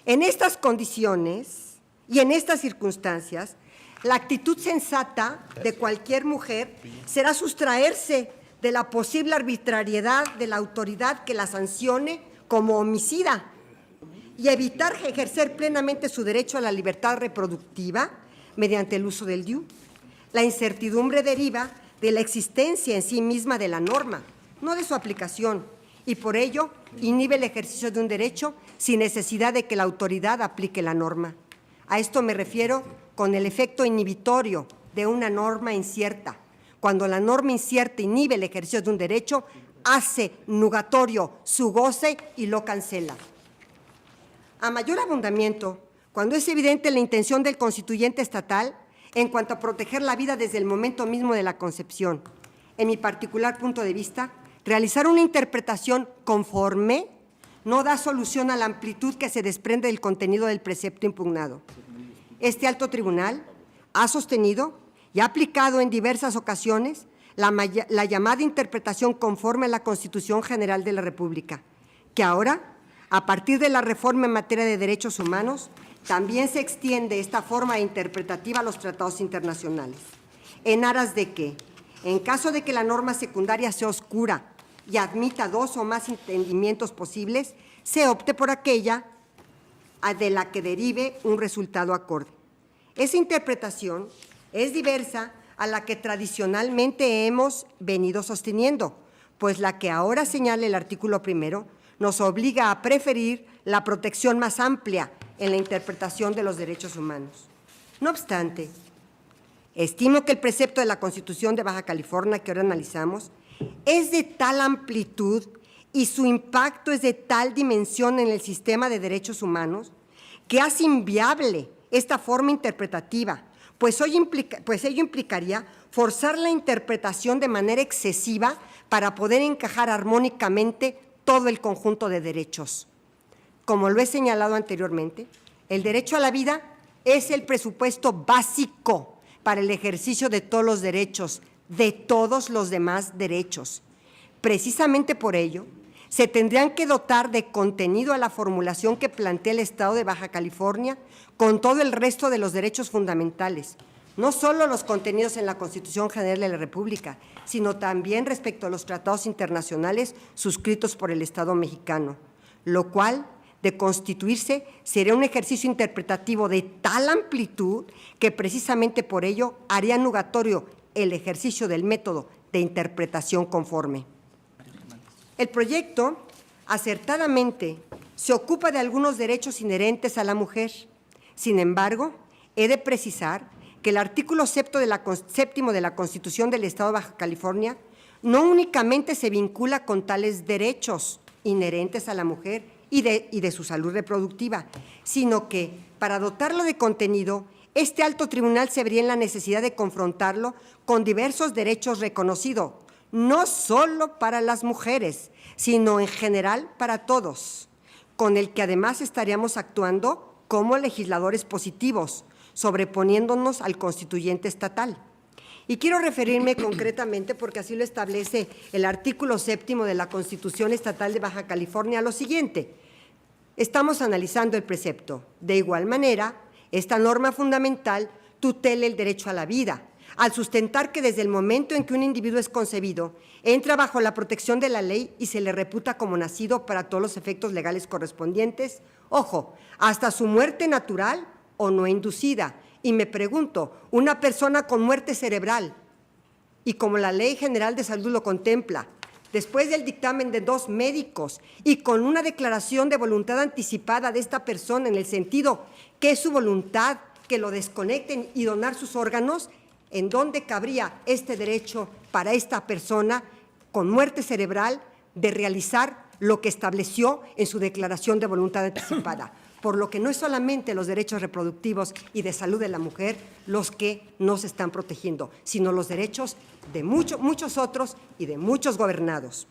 En estas condiciones y en estas circunstancias, la actitud sensata de cualquier mujer será sustraerse de la posible arbitrariedad de la autoridad que la sancione como homicida y evitar ejercer plenamente su derecho a la libertad reproductiva mediante el uso del DIU. La incertidumbre deriva de la existencia en sí misma de la norma, no de su aplicación, y por ello inhibe el ejercicio de un derecho sin necesidad de que la autoridad aplique la norma. A esto me refiero con el efecto inhibitorio de una norma incierta. Cuando la norma incierta inhibe el ejercicio de un derecho, hace nugatorio su goce y lo cancela. A mayor abundamiento, cuando es evidente la intención del constituyente estatal en cuanto a proteger la vida desde el momento mismo de la concepción. En mi particular punto de vista, realizar una interpretación conforme no da solución a la amplitud que se desprende del contenido del precepto impugnado. Este alto tribunal ha sostenido y ha aplicado en diversas ocasiones la llamada interpretación conforme a la Constitución General de la República, que ahora, a partir de la reforma en materia de derechos humanos, también se extiende esta forma interpretativa a los tratados internacionales, en aras de que, en caso de que la norma secundaria sea oscura y admita dos o más entendimientos posibles, se opte por aquella de la que derive un resultado acorde. Esa interpretación es diversa a la que tradicionalmente hemos venido sosteniendo, pues la que ahora señala el artículo primero nos obliga a preferir la protección más amplia en la interpretación de los derechos humanos. No obstante, estimo que el precepto de la Constitución de Baja California que ahora analizamos es de tal amplitud y su impacto es de tal dimensión en el sistema de derechos humanos que hace inviable esta forma interpretativa, pues ello implicaría forzar la interpretación de manera excesiva para poder encajar armónicamente todo el conjunto de derechos. Como lo he señalado anteriormente, el derecho a la vida es el presupuesto básico para el ejercicio de todos los derechos, de todos los demás derechos. Precisamente por ello, se tendrían que dotar de contenido a la formulación que plantea el Estado de Baja California con todo el resto de los derechos fundamentales, no solo los contenidos en la Constitución General de la República, sino también respecto a los tratados internacionales suscritos por el Estado mexicano, lo cual, de constituirse, sería un ejercicio interpretativo de tal amplitud que precisamente por ello haría nugatorio el ejercicio del método de interpretación conforme. El proyecto, acertadamente, se ocupa de algunos derechos inherentes a la mujer. Sin embargo, he de precisar que el artículo séptimo de la Constitución del Estado de Baja California no únicamente se vincula con tales derechos inherentes a la mujer y de su salud reproductiva, sino que, para dotarlo de contenido, este alto tribunal se vería en la necesidad de confrontarlo con diversos derechos reconocidos, no solo para las mujeres, sino en general para todos, con el que además estaríamos actuando como legisladores positivos, sobreponiéndonos al constituyente estatal. Y quiero referirme concretamente, porque así lo establece el artículo 7 de la Constitución Estatal de Baja California, a lo siguiente. Estamos analizando el precepto. De igual manera, esta norma fundamental tutela el derecho a la vida, al sustentar que desde el momento en que un individuo es concebido, entra bajo la protección de la ley y se le reputa como nacido para todos los efectos legales correspondientes, ojo, hasta su muerte natural o no inducida. Y me pregunto, una persona con muerte cerebral, y como la Ley General de Salud lo contempla, después del dictamen de 2 médicos y con una declaración de voluntad anticipada de esta persona en el sentido que es su voluntad que lo desconecten y donar sus órganos, ¿en dónde cabría este derecho para esta persona con muerte cerebral de realizar lo que estableció en su declaración de voluntad anticipada? Por lo que no es solamente los derechos reproductivos y de salud de la mujer los que no se están protegiendo, sino los derechos de muchos otros y de muchos gobernados.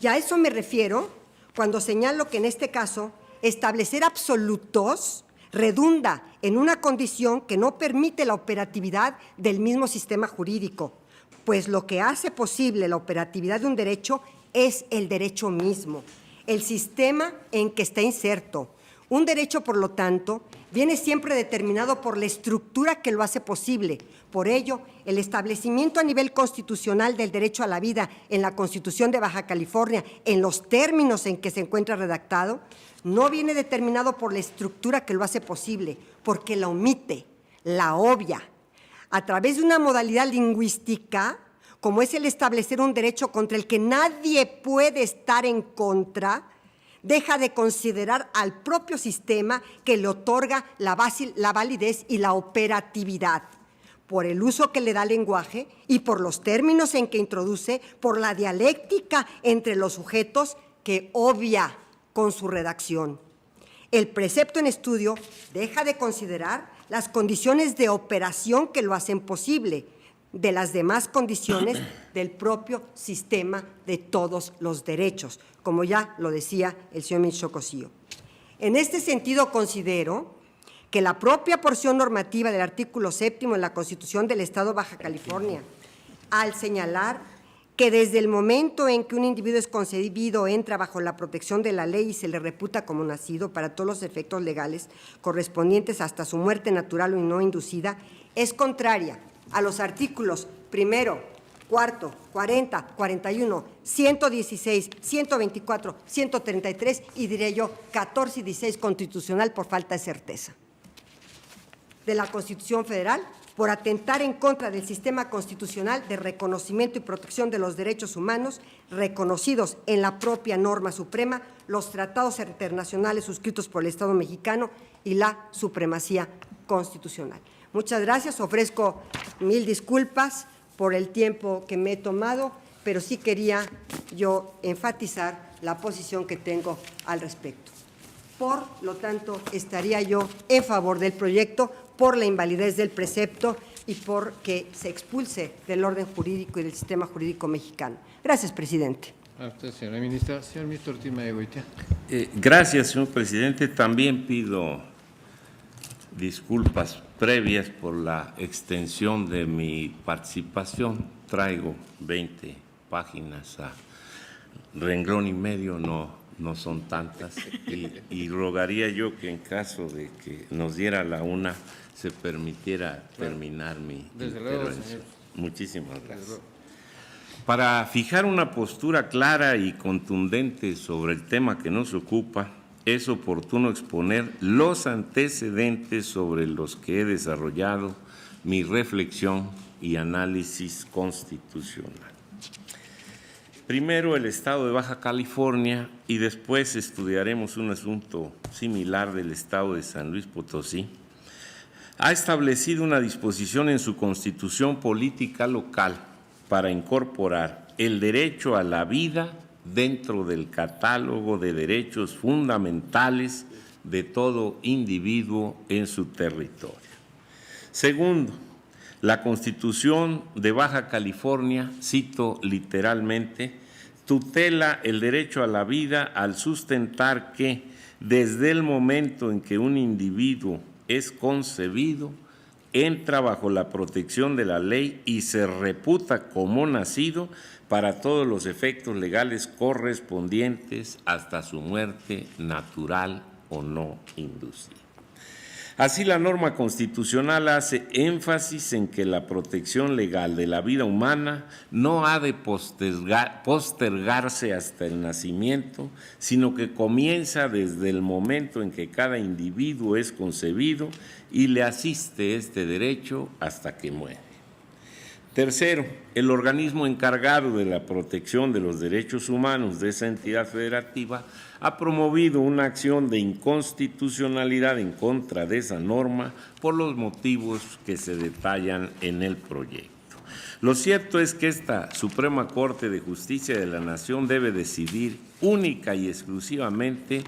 Y a eso me refiero cuando señalo que en este caso establecer absolutos redunda en una condición que no permite la operatividad del mismo sistema jurídico, pues lo que hace posible la operatividad de un derecho es el derecho mismo, el sistema en que está inserto. Un derecho, por lo tanto, viene siempre determinado por la estructura que lo hace posible. Por ello, el establecimiento a nivel constitucional del derecho a la vida en la Constitución de Baja California, en los términos en que se encuentra redactado, no viene determinado por la estructura que lo hace posible, porque la omite, la obvia, a través de una modalidad lingüística, como es el establecer un derecho contra el que nadie puede estar en contra, deja de considerar al propio sistema que le otorga la validez y la operatividad, por el uso que le da al lenguaje y por los términos en que introduce, por la dialéctica entre los sujetos que obvia con su redacción. El precepto en estudio deja de considerar las condiciones de operación que lo hacen posible, de las demás condiciones del propio sistema de todos los derechos, como ya lo decía el señor ministro Cosío. En este sentido, considero que la propia porción normativa del artículo 7º de la Constitución del Estado de Baja California, al señalar que desde el momento en que un individuo es concebido entra bajo la protección de la ley y se le reputa como nacido para todos los efectos legales correspondientes hasta su muerte natural o no inducida, es contraria a los artículos 1º, 4º, 40, 41, 116, 124, 133 y diré yo 14 y 16 constitucional por falta de certeza de la Constitución Federal, por atentar en contra del sistema constitucional de reconocimiento y protección de los derechos humanos reconocidos en la propia norma suprema, los tratados internacionales suscritos por el Estado mexicano y la supremacía constitucional. Muchas gracias, ofrezco 1000 disculpas por el tiempo que me he tomado, pero sí quería yo enfatizar la posición que tengo al respecto. Por lo tanto, estaría yo en favor del proyecto por la invalidez del precepto y por que se expulse del orden jurídico y del sistema jurídico mexicano. Gracias, presidente. A usted, señora ministra. Señor ministro Ortiz Medegoitia. Gracias, señor presidente. También pido disculpas previas por la extensión de mi participación. Traigo 20 páginas a renglón y medio, no son tantas, y rogaría yo que en caso de que nos diera la una, se permitiera terminar mi intervención. Muchísimas gracias. Para fijar una postura clara y contundente sobre el tema que nos ocupa, es oportuno exponer los antecedentes sobre los que he desarrollado mi reflexión y análisis constitucional. Primero el Estado de Baja California y después estudiaremos un asunto similar del Estado de San Luis Potosí. Ha establecido una disposición en su Constitución política local para incorporar el derecho a la vida dentro del catálogo de derechos fundamentales de todo individuo en su territorio. Segundo, la Constitución de Baja California, cito literalmente, tutela el derecho a la vida al sustentar que desde el momento en que un individuo es concebido, entra bajo la protección de la ley y se reputa como nacido para todos los efectos legales correspondientes hasta su muerte natural o no inducida. Así, la norma constitucional hace énfasis en que la protección legal de la vida humana no ha de postergarse hasta el nacimiento, sino que comienza desde el momento en que cada individuo es concebido y le asiste este derecho hasta que muere. Tercero, el organismo encargado de la protección de los derechos humanos de esa entidad federativa ha promovido una acción de inconstitucionalidad en contra de esa norma por los motivos que se detallan en el proyecto. Lo cierto es que esta Suprema Corte de Justicia de la Nación debe decidir única y exclusivamente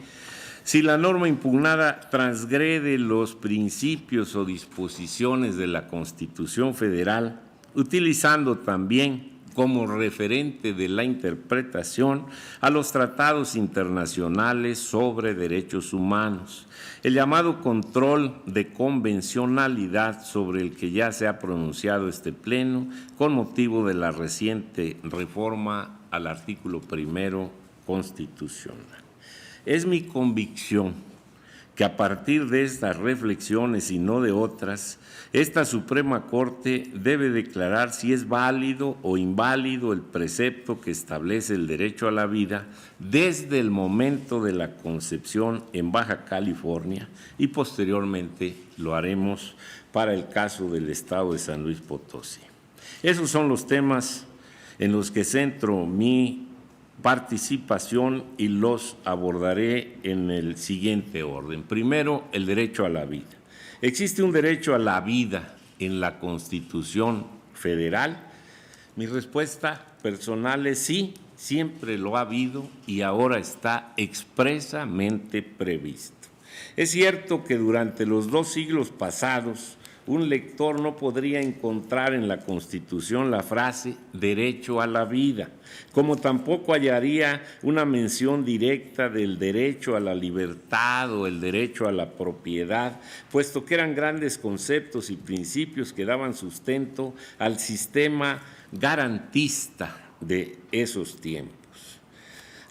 si la norma impugnada transgrede los principios o disposiciones de la Constitución Federal, utilizando también como referente de la interpretación a los tratados internacionales sobre derechos humanos, el llamado control de convencionalidad sobre el que ya se ha pronunciado este Pleno con motivo de la reciente reforma al artículo 1 constitucional. Es mi convicción que a partir de estas reflexiones y no de otras, esta Suprema Corte debe declarar si es válido o inválido el precepto que establece el derecho a la vida desde el momento de la concepción en Baja California y posteriormente lo haremos para el caso del Estado de San Luis Potosí. Esos son los temas en los que centro mi participación y los abordaré en el siguiente orden. Primero, el derecho a la vida. ¿Existe un derecho a la vida en la Constitución Federal? Mi respuesta personal es sí, siempre lo ha habido y ahora está expresamente previsto. Es cierto que durante los 2 siglos pasados, un lector no podría encontrar en la Constitución la frase derecho a la vida, como tampoco hallaría una mención directa del derecho a la libertad o el derecho a la propiedad, puesto que eran grandes conceptos y principios que daban sustento al sistema garantista de esos tiempos.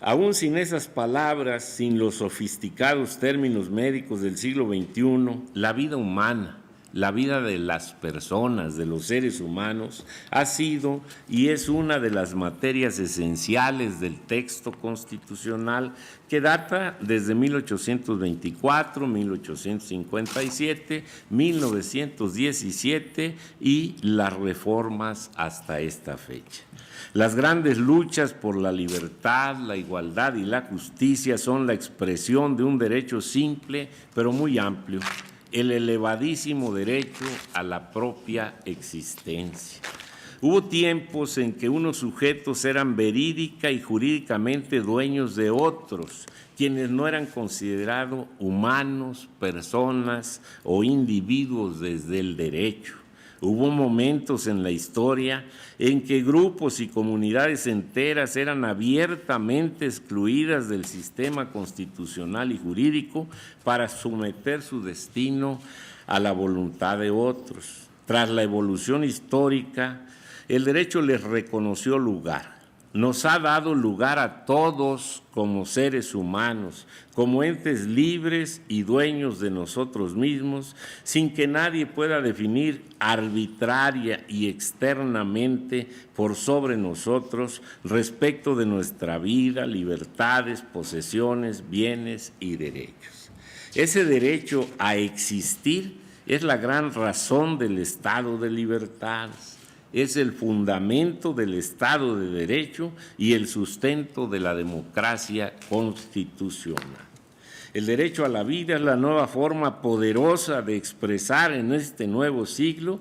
Aún sin esas palabras, sin los sofisticados términos médicos del siglo XXI, la vida humana, la vida de las personas, de los seres humanos, ha sido y es una de las materias esenciales del texto constitucional que data desde 1824, 1857, 1917 y las reformas hasta esta fecha. Las grandes luchas por la libertad, la igualdad y la justicia son la expresión de un derecho simple pero muy amplio, el elevadísimo derecho a la propia existencia. Hubo tiempos en que unos sujetos eran verídica y jurídicamente dueños de otros, quienes no eran considerados humanos, personas o individuos desde el derecho. Hubo momentos en la historia en que grupos y comunidades enteras eran abiertamente excluidas del sistema constitucional y jurídico para someter su destino a la voluntad de otros. Tras la evolución histórica, el derecho les reconoció lugar. Nos ha dado lugar a todos como seres humanos, como entes libres y dueños de nosotros mismos, sin que nadie pueda definir arbitraria y externamente por sobre nosotros respecto de nuestra vida, libertades, posesiones, bienes y derechos. Ese derecho a existir es la gran razón del Estado de libertades. Es el fundamento del Estado de Derecho y el sustento de la democracia constitucional. El derecho a la vida es la nueva forma poderosa de expresar en este nuevo siglo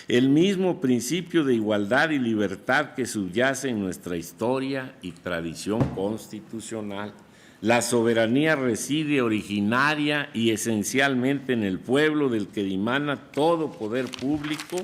el mismo principio de igualdad y libertad que subyace en nuestra historia y tradición constitucional. La soberanía reside originaria y esencialmente en el pueblo del que dimana todo poder público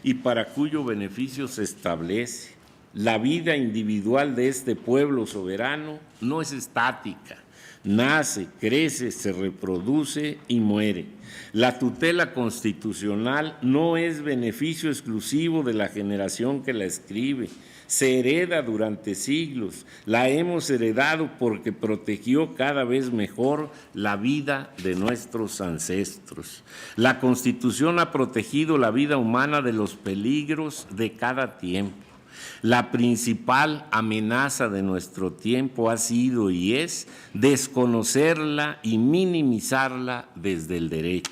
y para cuyo beneficio se establece. La vida individual de este pueblo soberano no es estática, nace, crece, se reproduce y muere. La tutela constitucional no es beneficio exclusivo de la generación que la escribe. Se hereda durante siglos, la hemos heredado porque protegió cada vez mejor la vida de nuestros ancestros. La Constitución ha protegido la vida humana de los peligros de cada tiempo. La principal amenaza de nuestro tiempo ha sido y es desconocerla y minimizarla desde el derecho.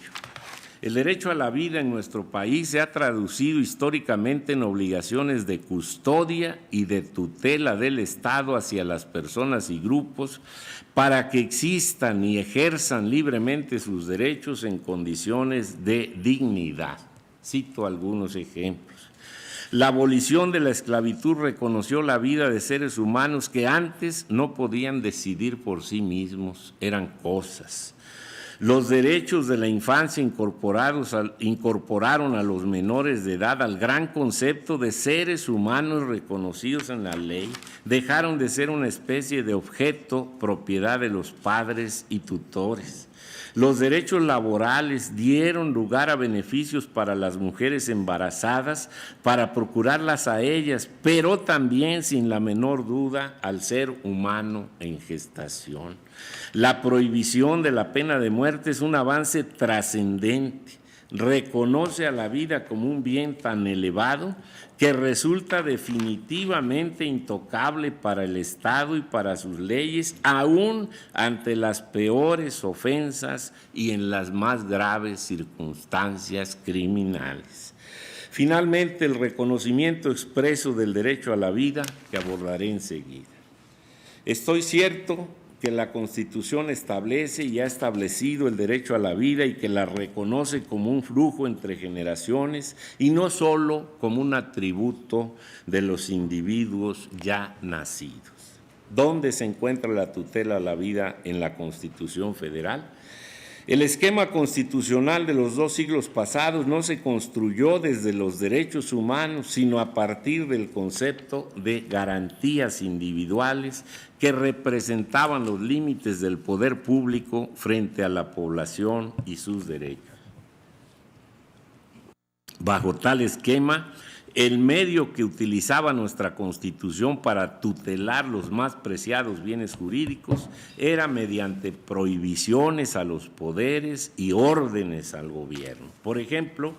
El derecho a la vida en nuestro país se ha traducido históricamente en obligaciones de custodia y de tutela del Estado hacia las personas y grupos para que existan y ejerzan libremente sus derechos en condiciones de dignidad. Cito algunos ejemplos. La abolición de la esclavitud reconoció la vida de seres humanos que antes no podían decidir por sí mismos, eran cosas. Los derechos de la infancia incorporaron a los menores de edad al gran concepto de seres humanos reconocidos en la ley, dejaron de ser una especie de objeto propiedad de los padres y tutores. Los derechos laborales dieron lugar a beneficios para las mujeres embarazadas, para procurarlas a ellas, pero también, sin la menor duda, al ser humano en gestación. La prohibición de la pena de muerte es un avance trascendente. Reconoce a la vida como un bien tan elevado que resulta definitivamente intocable para el Estado y para sus leyes, aún ante las peores ofensas y en las más graves circunstancias criminales. Finalmente, el reconocimiento expreso del derecho a la vida, que abordaré enseguida. Estoy cierto que la Constitución establece y ha establecido el derecho a la vida y que la reconoce como un flujo entre generaciones y no solo como un atributo de los individuos ya nacidos. ¿Dónde se encuentra la tutela a la vida en la Constitución Federal? El esquema constitucional de los 2 siglos pasados no se construyó desde los derechos humanos, sino a partir del concepto de garantías individuales que representaban los límites del poder público frente a la población y sus derechos. Bajo tal esquema, el medio que utilizaba nuestra Constitución para tutelar los más preciados bienes jurídicos era mediante prohibiciones a los poderes y órdenes al gobierno. Por ejemplo,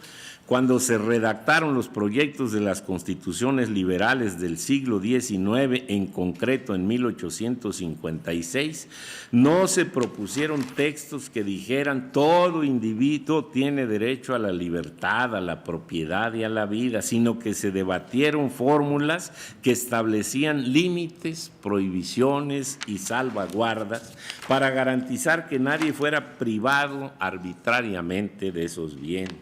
cuando se redactaron los proyectos de las constituciones liberales del siglo XIX, en concreto en 1856, no se propusieron textos que dijeran todo individuo tiene derecho a la libertad, a la propiedad y a la vida, sino que se debatieron fórmulas que establecían límites, prohibiciones y salvaguardas para garantizar que nadie fuera privado arbitrariamente de esos bienes.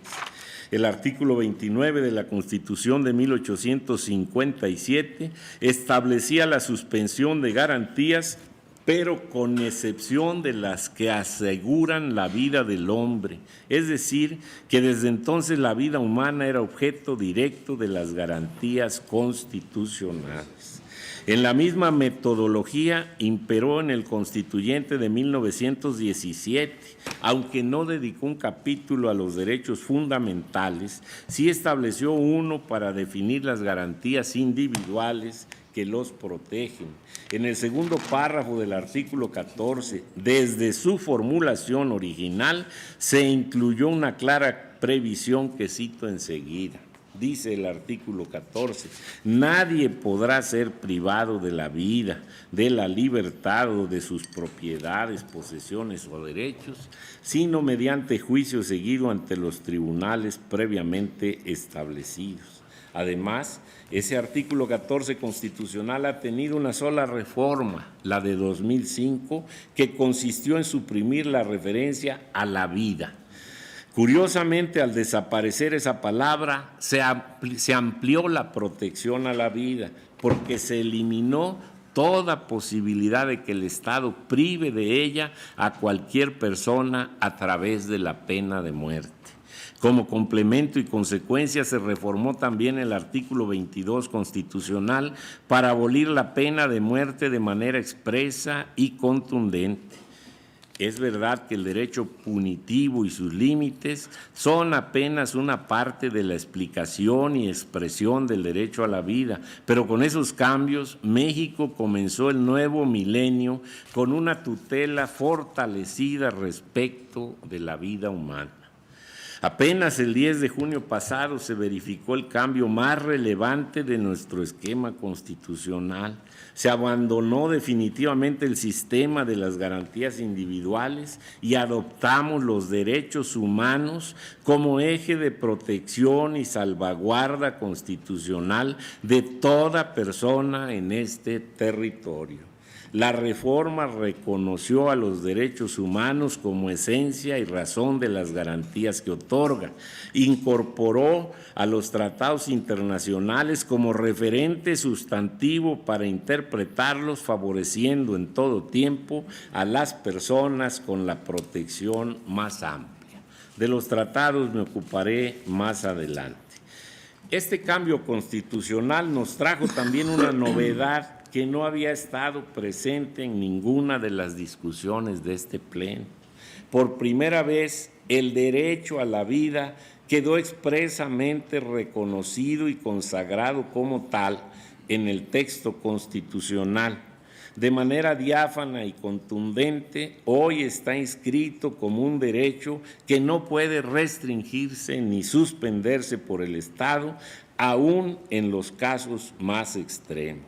El artículo 29 de la Constitución de 1857 establecía la suspensión de garantías, pero con excepción de las que aseguran la vida del hombre. Es decir, que desde entonces la vida humana era objeto directo de las garantías constitucionales. En la misma metodología imperó en el Constituyente de 1917, aunque no dedicó un capítulo a los derechos fundamentales, sí estableció uno para definir las garantías individuales que los protegen. En el segundo párrafo del artículo 14, desde su formulación original, se incluyó una clara previsión que cito enseguida. Dice el artículo 14, nadie podrá ser privado de la vida, de la libertad o de sus propiedades, posesiones o derechos, sino mediante juicio seguido ante los tribunales previamente establecidos. Además, ese artículo 14 constitucional ha tenido una sola reforma, la de 2005, que consistió en suprimir la referencia a la vida. Curiosamente, al desaparecer esa palabra, se amplió la protección a la vida, porque se eliminó toda posibilidad de que el Estado prive de ella a cualquier persona a través de la pena de muerte. Como complemento y consecuencia, se reformó también el artículo 22 constitucional para abolir la pena de muerte de manera expresa y contundente. Es verdad que el derecho punitivo y sus límites son apenas una parte de la explicación y expresión del derecho a la vida, pero con esos cambios México comenzó el nuevo milenio con una tutela fortalecida respecto de la vida humana. Apenas el 10 de junio pasado se verificó el cambio más relevante de nuestro esquema constitucional. Se abandonó definitivamente el sistema de las garantías individuales y adoptamos los derechos humanos como eje de protección y salvaguarda constitucional de toda persona en este territorio. La reforma reconoció a los derechos humanos como esencia y razón de las garantías que otorga. Incorporó a los tratados internacionales como referente sustantivo para interpretarlos, favoreciendo en todo tiempo a las personas con la protección más amplia. De los tratados me ocuparé más adelante. Este cambio constitucional nos trajo también una novedad que no había estado presente en ninguna de las discusiones de este pleno. Por primera vez, el derecho a la vida quedó expresamente reconocido y consagrado como tal en el texto constitucional. De manera diáfana y contundente, hoy está inscrito como un derecho que no puede restringirse ni suspenderse por el Estado, aún en los casos más extremos.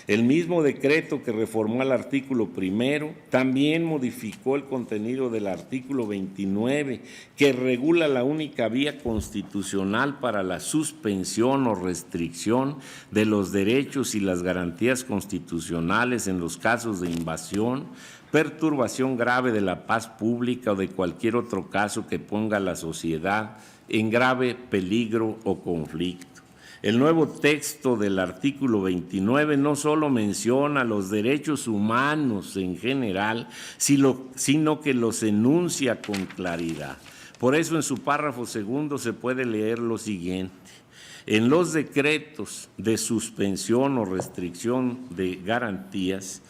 El mismo decreto que reformó el artículo 1 también modificó el contenido del artículo 29, que regula la única vía constitucional para la suspensión o restricción de los derechos y las garantías constitucionales en los casos de invasión, perturbación grave de la paz pública o de cualquier otro caso que ponga a la sociedad en grave peligro o conflicto. El nuevo texto del artículo 29 no solo menciona los derechos humanos en general, sino que los enuncia con claridad. Por eso en su párrafo segundo se puede leer lo siguiente: en los decretos de suspensión o restricción de garantías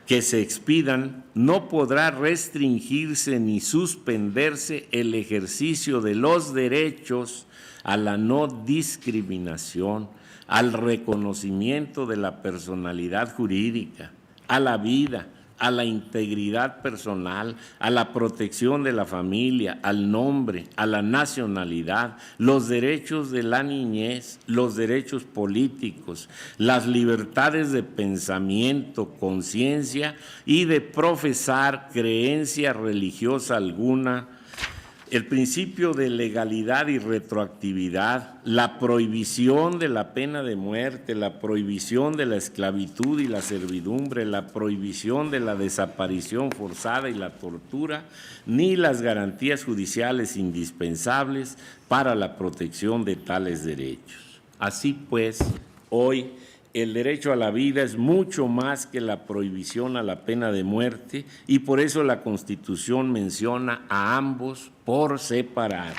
que se expidan, no podrá restringirse ni suspenderse el ejercicio de los derechos a la no discriminación, al reconocimiento de la personalidad jurídica, a la vida, a la integridad personal, a la protección de la familia, al nombre, a la nacionalidad, los derechos de la niñez, los derechos políticos, las libertades de pensamiento, conciencia y de profesar creencia religiosa alguna, el principio de legalidad y retroactividad, la prohibición de la pena de muerte, la prohibición de la esclavitud y la servidumbre, la prohibición de la desaparición forzada y la tortura, ni las garantías judiciales indispensables para la protección de tales derechos. Así pues, hoy el derecho a la vida es mucho más que la prohibición a la pena de muerte y por eso la Constitución menciona a ambos por separado.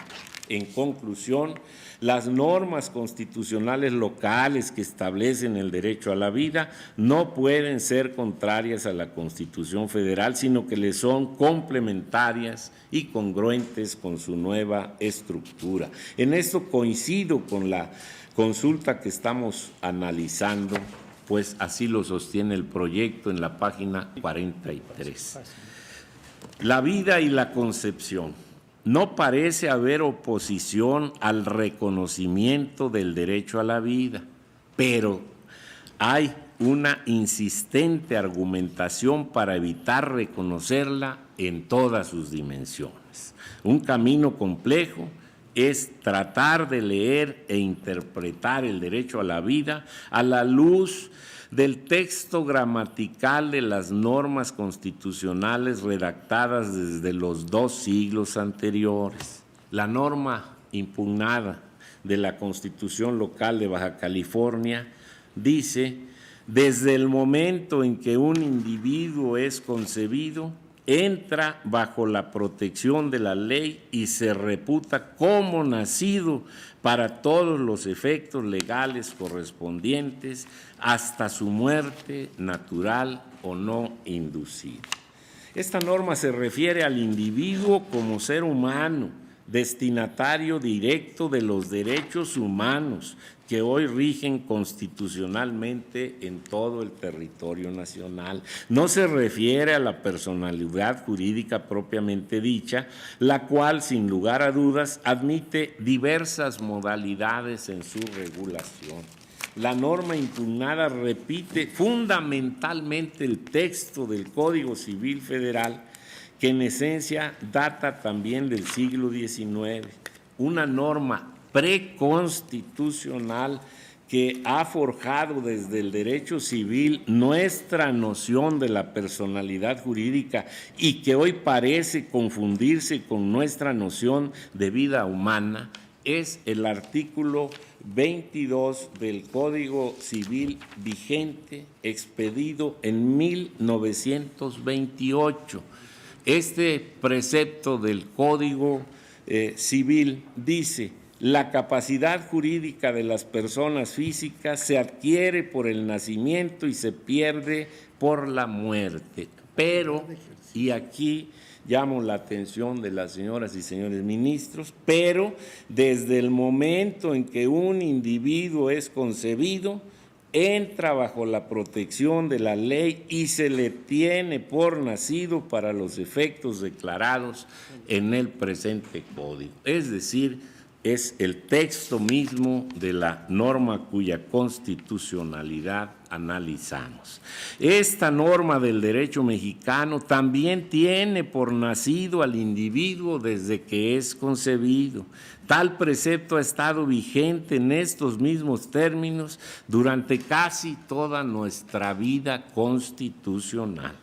En conclusión, las normas constitucionales locales que establecen el derecho a la vida no pueden ser contrarias a la Constitución Federal, sino que le son complementarias y congruentes con su nueva estructura. En esto coincido con la consulta que estamos analizando, pues así lo sostiene el proyecto en la página 43. La vida y la concepción. No parece haber oposición al reconocimiento del derecho a la vida, pero hay una insistente argumentación para evitar reconocerla en todas sus dimensiones. Un camino complejo es tratar de leer e interpretar el derecho a la vida a la luz del texto gramatical de las normas constitucionales redactadas desde los 2 siglos anteriores. La norma impugnada de la Constitución local de Baja California dice: desde el momento en que un individuo es concebido, entra bajo la protección de la ley y se reputa como nacido para todos los efectos legales correspondientes hasta su muerte natural o no inducida. Esta norma se refiere al individuo como ser humano, destinatario directo de los derechos humanos que hoy rigen constitucionalmente en todo el territorio nacional. No se refiere a la personalidad jurídica propiamente dicha, la cual, sin lugar a dudas, admite diversas modalidades en su regulación. La norma impugnada repite fundamentalmente el texto del Código Civil Federal, que en esencia data también del siglo XIX, una norma preconstitucional que ha forjado desde el derecho civil nuestra noción de la personalidad jurídica y que hoy parece confundirse con nuestra noción de vida humana, es el artículo 22 del Código Civil vigente, expedido en 1928. Este precepto del Código Civil dice: la capacidad jurídica de las personas físicas se adquiere por el nacimiento y se pierde por la muerte. Pero, y aquí llamo la atención de las señoras y señores ministros, pero desde el momento en que un individuo es concebido, entra bajo la protección de la ley y se le tiene por nacido para los efectos declarados en el presente código. Es decir, es el texto mismo de la norma cuya constitucionalidad analizamos. Esta norma del derecho mexicano también tiene por nacido al individuo desde que es concebido. Tal precepto ha estado vigente en estos mismos términos durante casi toda nuestra vida constitucional.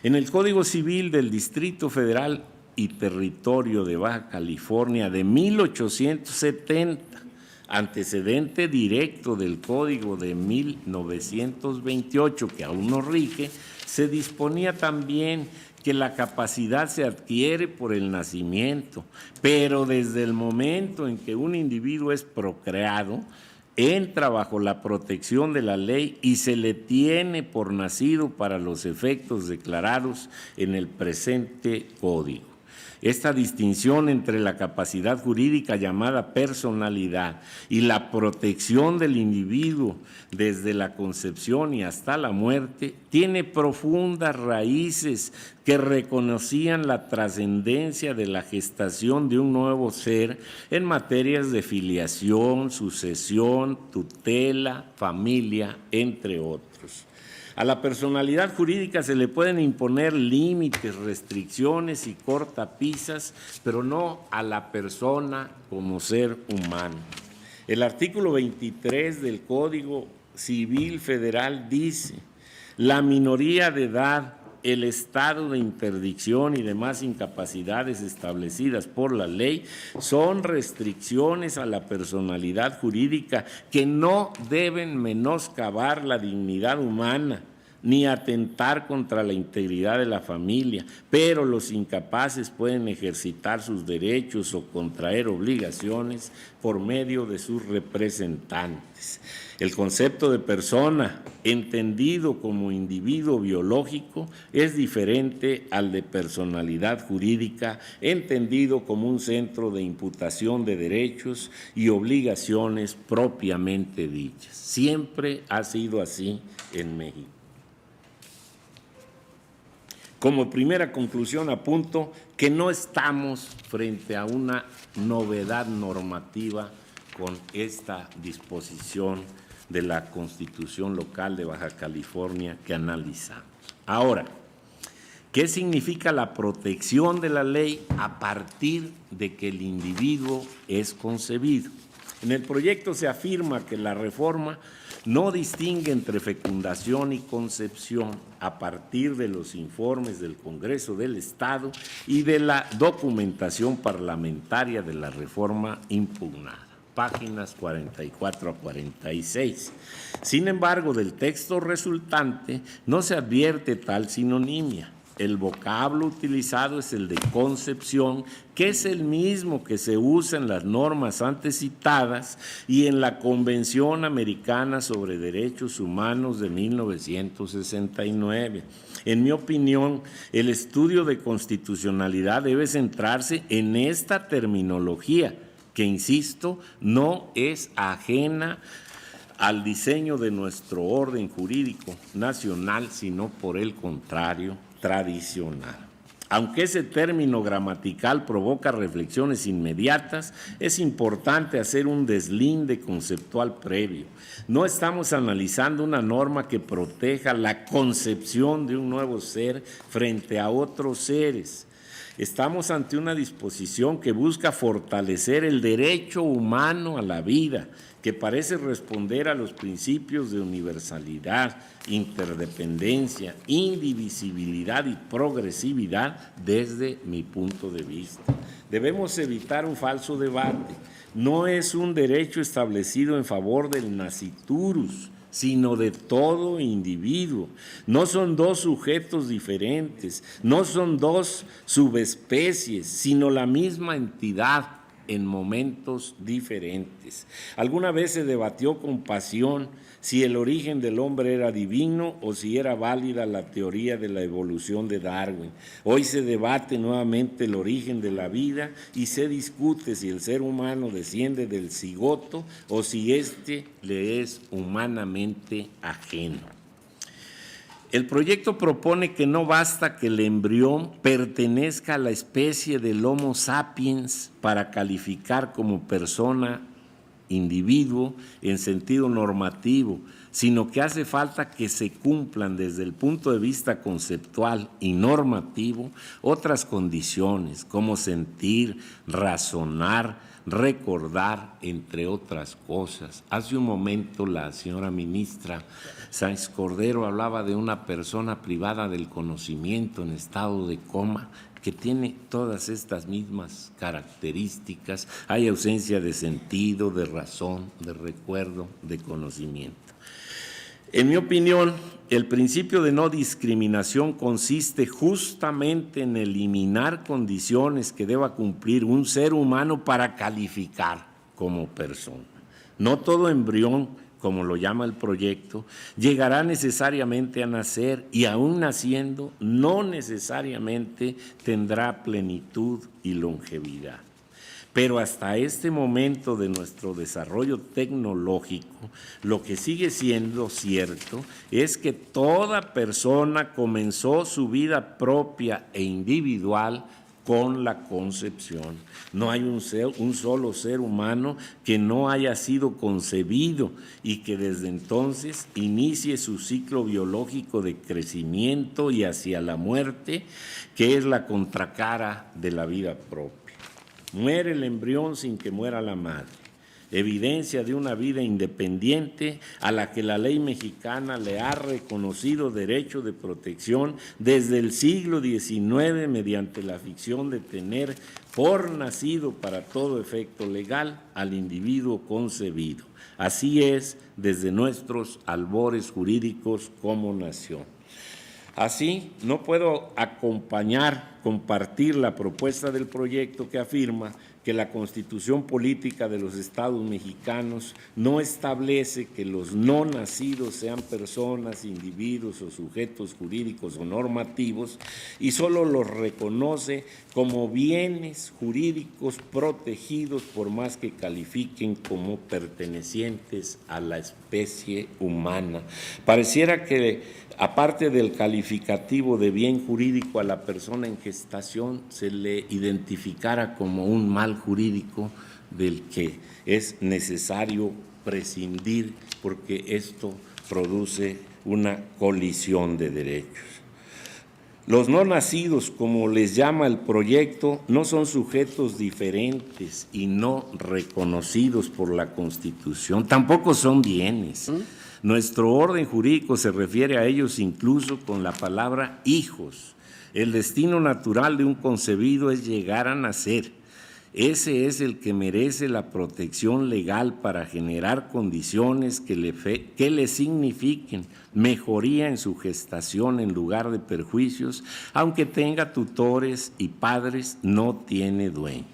En el Código Civil del Distrito Federal y Territorio de Baja California de 1870, antecedente directo del Código de 1928, que aún no rige, se disponía también que la capacidad se adquiere por el nacimiento, pero desde el momento en que un individuo es procreado, entra bajo la protección de la ley y se le tiene por nacido para los efectos declarados en el presente código. Esta distinción entre la capacidad jurídica llamada personalidad y la protección del individuo desde la concepción y hasta la muerte tiene profundas raíces que reconocían la trascendencia de la gestación de un nuevo ser en materias de filiación, sucesión, tutela, familia, entre otros. A la personalidad jurídica se le pueden imponer límites, restricciones y cortapisas, pero no a la persona como ser humano. El artículo 23 del Código Civil Federal dice: la minoría de edad, el estado de interdicción y demás incapacidades establecidas por la ley son restricciones a la personalidad jurídica que no deben menoscabar la dignidad humana ni atentar contra la integridad de la familia, pero los incapaces pueden ejercitar sus derechos o contraer obligaciones por medio de sus representantes. El concepto de persona, entendido como individuo biológico, es diferente al de personalidad jurídica, entendido como un centro de imputación de derechos y obligaciones propiamente dichas. Siempre ha sido así en México. Como primera conclusión apunto que no estamos frente a una novedad normativa con esta disposición de la Constitución Local de Baja California que analizamos. Ahora, ¿qué significa la protección de la ley a partir de que el individuo es concebido? En el proyecto se afirma que la reforma no distingue entre fecundación y concepción a partir de los informes del Congreso del Estado y de la documentación parlamentaria de la reforma impugnada, páginas 44 a 46. Sin embargo, del texto resultante no se advierte tal sinonimia. El vocablo utilizado es el de concepción, que es el mismo que se usa en las normas antes citadas y en la Convención Americana sobre Derechos Humanos de 1969. En mi opinión, el estudio de constitucionalidad debe centrarse en esta terminología, que, insisto, no es ajena al diseño de nuestro orden jurídico nacional, sino por el contrario, tradicional. Aunque ese término gramatical provoca reflexiones inmediatas, es importante hacer un deslinde conceptual previo. No estamos analizando una norma que proteja la concepción de un nuevo ser frente a otros seres. Estamos ante una disposición que busca fortalecer el derecho humano a la vida, que parece responder a los principios de universalidad, interdependencia, indivisibilidad y progresividad desde mi punto de vista. Debemos evitar un falso debate. No es un derecho establecido en favor del nasciturus, sino de todo individuo. No son dos sujetos diferentes, no son dos subespecies, sino la misma entidad en momentos diferentes. Alguna vez se debatió con pasión si el origen del hombre era divino o si era válida la teoría de la evolución de Darwin. Hoy se debate nuevamente el origen de la vida y se discute si el ser humano desciende del cigoto o si éste le es humanamente ajeno. El proyecto propone que no basta que el embrión pertenezca a la especie del Homo sapiens para calificar como persona, individuo, en sentido normativo, sino que hace falta que se cumplan desde el punto de vista conceptual y normativo otras condiciones, como sentir, razonar, recordar, entre otras cosas. Hace un momento la señora ministra Sáenz Cordero hablaba de una persona privada del conocimiento en estado de coma que tiene todas estas mismas características. Hay ausencia de sentido, de razón, de recuerdo, de conocimiento. En mi opinión, el principio de no discriminación consiste justamente en eliminar condiciones que deba cumplir un ser humano para calificar como persona. No todo embrión, como lo llama el proyecto, llegará necesariamente a nacer y aún naciendo no necesariamente tendrá plenitud y longevidad. Pero hasta este momento de nuestro desarrollo tecnológico, lo que sigue siendo cierto es que toda persona comenzó su vida propia e individual con la concepción. No hay un solo ser humano que no haya sido concebido y que desde entonces inicie su ciclo biológico de crecimiento y hacia la muerte, que es la contracara de la vida propia. Muere el embrión sin que muera la madre, evidencia de una vida independiente a la que la ley mexicana le ha reconocido derecho de protección desde el siglo XIX mediante la ficción de tener por nacido para todo efecto legal al individuo concebido. Así es desde nuestros albores jurídicos como nación. Así, no puedo compartir la propuesta del proyecto que afirma que la Constitución Política de los Estados Mexicanos no establece que los no nacidos sean personas, individuos o sujetos jurídicos o normativos y solo los reconoce como bienes jurídicos protegidos por más que califiquen como pertenecientes a la especie humana. Pareciera que aparte del calificativo de bien jurídico a la persona en gestación, se le identificara como un mal jurídico del que es necesario prescindir porque esto produce una colisión de derechos. Los no nacidos, como les llama el proyecto, no son sujetos diferentes y no reconocidos por la Constitución, tampoco son bienes. Nuestro orden jurídico se refiere a ellos incluso con la palabra hijos. El destino natural de un concebido es llegar a nacer. Ese es el que merece la protección legal para generar condiciones que le signifiquen mejoría en su gestación en lugar de perjuicios, aunque tenga tutores y padres, no tiene dueños.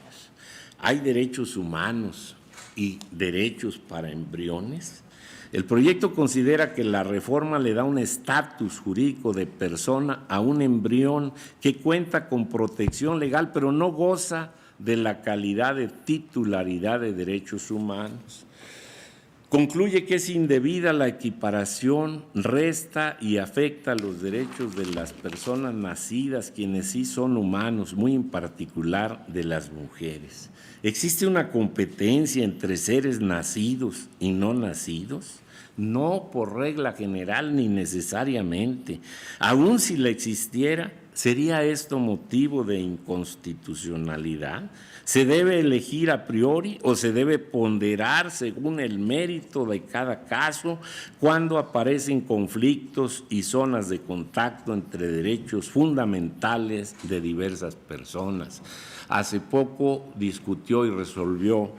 Hay derechos humanos y derechos para embriones. El proyecto considera que la reforma le da un estatus jurídico de persona a un embrión que cuenta con protección legal, pero no goza de la calidad de titularidad de derechos humanos. Concluye que es indebida la equiparación, resta y afecta los derechos de las personas nacidas, quienes sí son humanos, muy en particular de las mujeres. ¿Existe una competencia entre seres nacidos y no nacidos? No por regla general ni necesariamente. Aun si la existiera, ¿Sería esto motivo de inconstitucionalidad? ¿Se debe elegir a priori o se debe ponderar según el mérito de cada caso cuando aparecen conflictos y zonas de contacto entre derechos fundamentales de diversas personas? Hace poco discutió y resolvió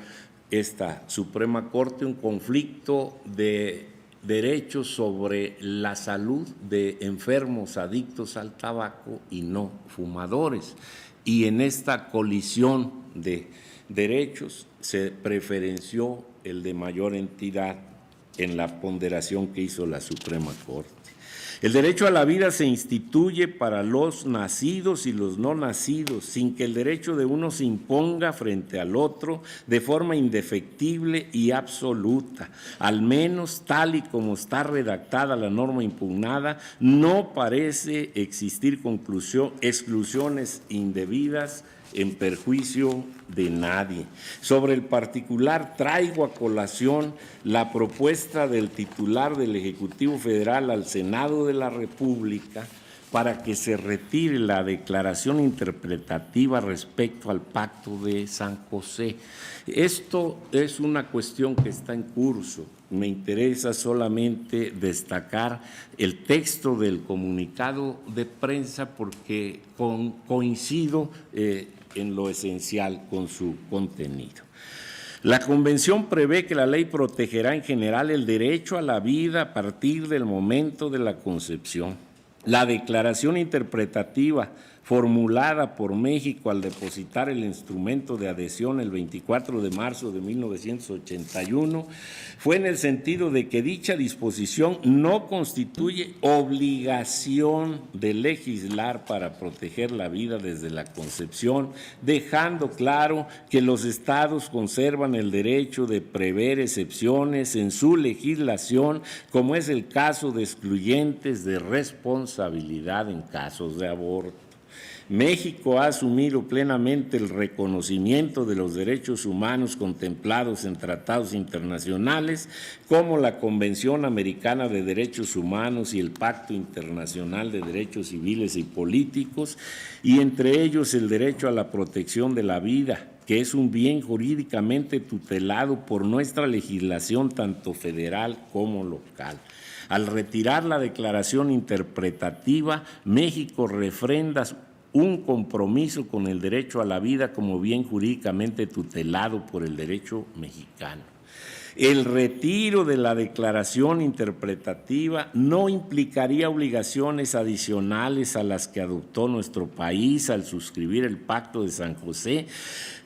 esta Suprema Corte un conflicto de derechos sobre la salud de enfermos adictos al tabaco y no fumadores. Y en esta colisión de derechos se preferenció el de mayor entidad en la ponderación que hizo la Suprema Corte. El derecho a la vida se instituye para los nacidos y los no nacidos, sin que el derecho de uno se imponga frente al otro de forma indefectible y absoluta. Al menos tal y como está redactada la norma impugnada, no parece existir exclusiones indebidas en perjuicio de nadie. Sobre el particular, traigo a colación la propuesta del titular del Ejecutivo Federal al Senado de la República para que se retire la declaración interpretativa respecto al Pacto de San José. Esto es una cuestión que está en curso. Me interesa solamente destacar el texto del comunicado de prensa porque coincido en lo esencial con su contenido. La Convención prevé que la ley protegerá en general el derecho a la vida a partir del momento de la concepción. La declaración interpretativa formulada por México al depositar el instrumento de adhesión el 24 de marzo de 1981 fue en el sentido de que dicha disposición no constituye obligación de legislar para proteger la vida desde la concepción, dejando claro que los estados conservan el derecho de prever excepciones en su legislación, como es el caso de excluyentes de responsabilidad en casos de aborto. México ha asumido plenamente el reconocimiento de los derechos humanos contemplados en tratados internacionales como la Convención Americana de Derechos Humanos y el Pacto Internacional de Derechos Civiles y Políticos, y entre ellos el derecho a la protección de la vida, que es un bien jurídicamente tutelado por nuestra legislación tanto federal como local. Al retirar la declaración interpretativa, México refrenda un compromiso con el derecho a la vida como bien jurídicamente tutelado por el derecho mexicano. El retiro de la declaración interpretativa no implicaría obligaciones adicionales a las que adoptó nuestro país al suscribir el Pacto de San José,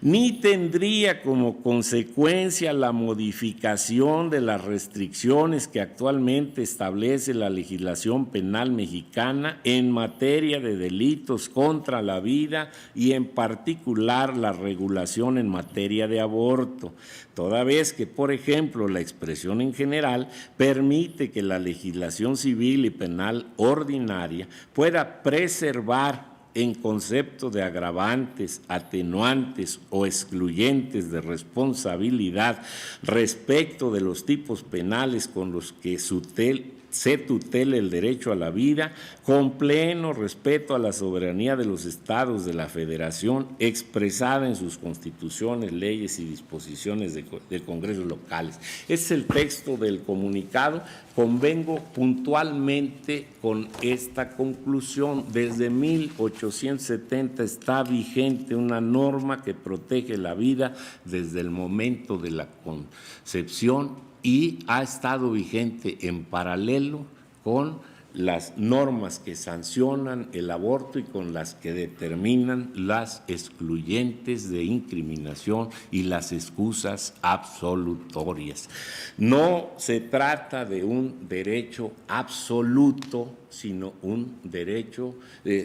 ni tendría como consecuencia la modificación de las restricciones que actualmente establece la legislación penal mexicana en materia de delitos contra la vida y en particular la regulación en materia de aborto, toda vez que, por ejemplo, la expresión en general permite que la legislación civil y penal ordinaria pueda preservar en concepto de agravantes, atenuantes o excluyentes de responsabilidad respecto de los tipos penales con los que se tutela el derecho a la vida, con pleno respeto a la soberanía de los estados de la Federación expresada en sus constituciones, leyes y disposiciones de congresos locales. Ese es el texto del comunicado. Convengo puntualmente con esta conclusión. Desde 1870 está vigente una norma que protege la vida desde el momento de la concepción y ha estado vigente en paralelo con las normas que sancionan el aborto y con las que determinan las excluyentes de incriminación y las excusas absolutorias. No se trata de un derecho absoluto, sino un derecho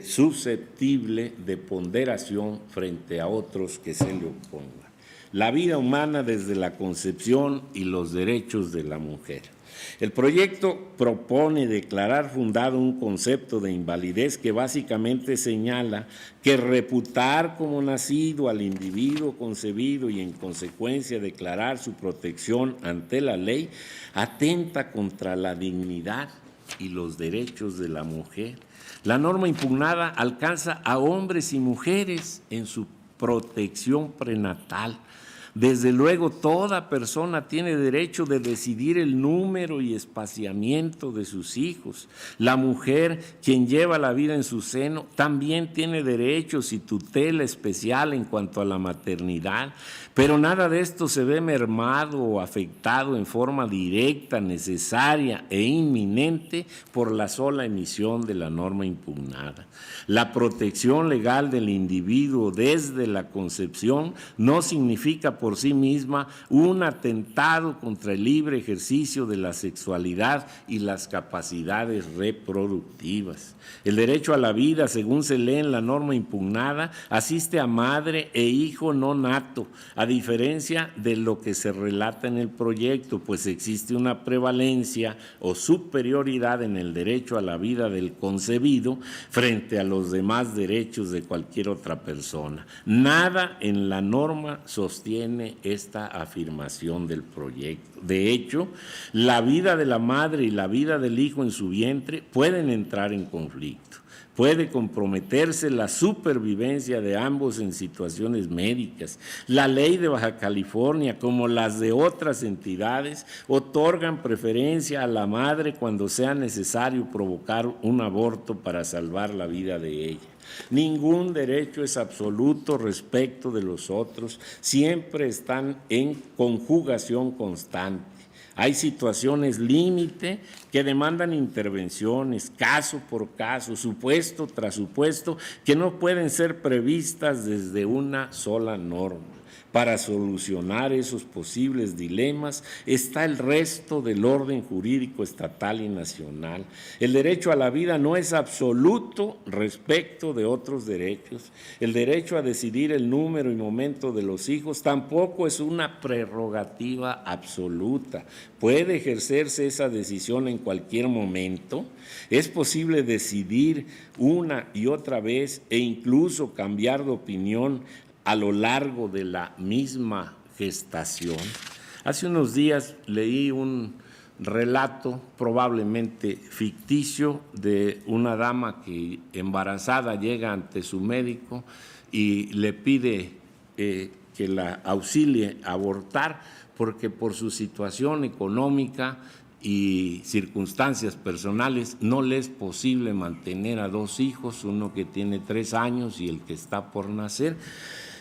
susceptible de ponderación frente a otros que se le opongan. La vida humana desde la concepción y los derechos de la mujer. El proyecto propone declarar fundado un concepto de invalidez que básicamente señala que reputar como nacido al individuo concebido y en consecuencia declarar su protección ante la ley atenta contra la dignidad y los derechos de la mujer. La norma impugnada alcanza a hombres y mujeres en su protección prenatal. Desde luego, toda persona tiene derecho de decidir el número y espaciamiento de sus hijos. La mujer, quien lleva la vida en su seno, también tiene derechos y tutela especial en cuanto a la maternidad, pero nada de esto se ve mermado o afectado en forma directa, necesaria e inminente por la sola emisión de la norma impugnada. La protección legal del individuo desde la concepción no significa por sí misma un atentado contra el libre ejercicio de la sexualidad y las capacidades reproductivas. El derecho a la vida, según se lee en la norma impugnada, asiste a madre e hijo no nato, a diferencia de lo que se relata en el proyecto, pues existe una prevalencia o superioridad en el derecho a la vida del concebido frente a los demás derechos de cualquier otra persona. Nada en la norma sostiene esta afirmación del proyecto. De hecho, la vida de la madre y la vida del hijo en su vientre pueden entrar en conflicto. Puede comprometerse la supervivencia de ambos en situaciones médicas. La ley de Baja California, como las de otras entidades, otorgan preferencia a la madre cuando sea necesario provocar un aborto para salvar la vida de ella. Ningún derecho es absoluto respecto de los otros, siempre están en conjugación constante. Hay situaciones límite que demandan intervenciones, caso por caso, supuesto tras supuesto, que no pueden ser previstas desde una sola norma. Para solucionar esos posibles dilemas está el resto del orden jurídico estatal y nacional. El derecho a la vida no es absoluto respecto de otros derechos. El derecho a decidir el número y momento de los hijos tampoco es una prerrogativa absoluta. ¿Puede ejercerse esa decisión en cualquier momento? ¿Es posible decidir una y otra vez e incluso cambiar de opinión a lo largo de la misma gestación? Hace unos días leí un relato probablemente ficticio de una dama que embarazada llega ante su médico y le pide que la auxilie a abortar porque por su situación económica y circunstancias personales no le es posible mantener a 2 hijos, uno que tiene 3 años y el que está por nacer.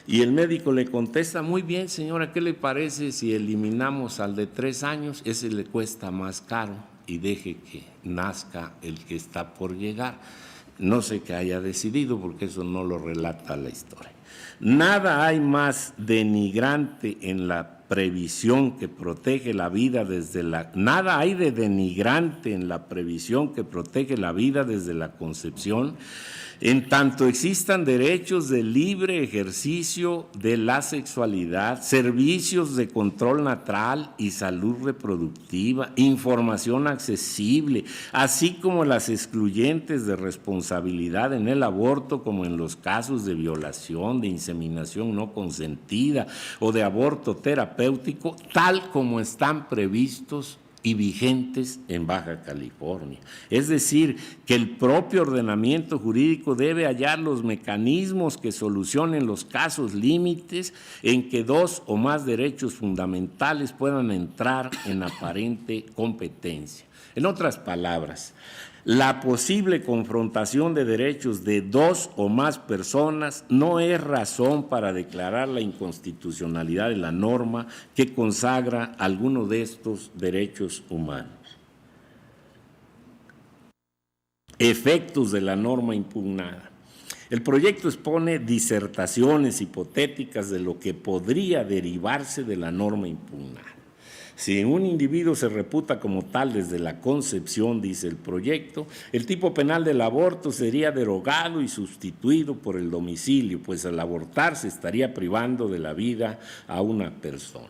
Y el médico le contesta: muy bien, señora, ¿qué le parece si eliminamos al de 3 años? Ese le cuesta más caro y deje que nazca el que está por llegar. No sé qué haya decidido porque eso no lo relata la historia. Nada hay más denigrante en la previsión que protege la vida desde la... Nada hay de denigrante en la previsión que protege la vida desde la concepción, en tanto existan derechos de libre ejercicio de la sexualidad, servicios de control natal y salud reproductiva, información accesible, así como las excluyentes de responsabilidad en el aborto, como en los casos de violación, de inseminación no consentida o de aborto terapéutico, tal como están previstos y vigentes en Baja California. Es decir, que el propio ordenamiento jurídico debe hallar los mecanismos que solucionen los casos límites en que 2 o más derechos fundamentales puedan entrar en aparente competencia. En otras palabras, la posible confrontación de derechos de 2 o más personas no es razón para declarar la inconstitucionalidad de la norma que consagra alguno de estos derechos humanos. Efectos de la norma impugnada. El proyecto expone disertaciones hipotéticas de lo que podría derivarse de la norma impugnada. Si un individuo se reputa como tal desde la concepción, dice el proyecto, el tipo penal del aborto sería derogado y sustituido por el domicilio, pues al abortar se estaría privando de la vida a una persona.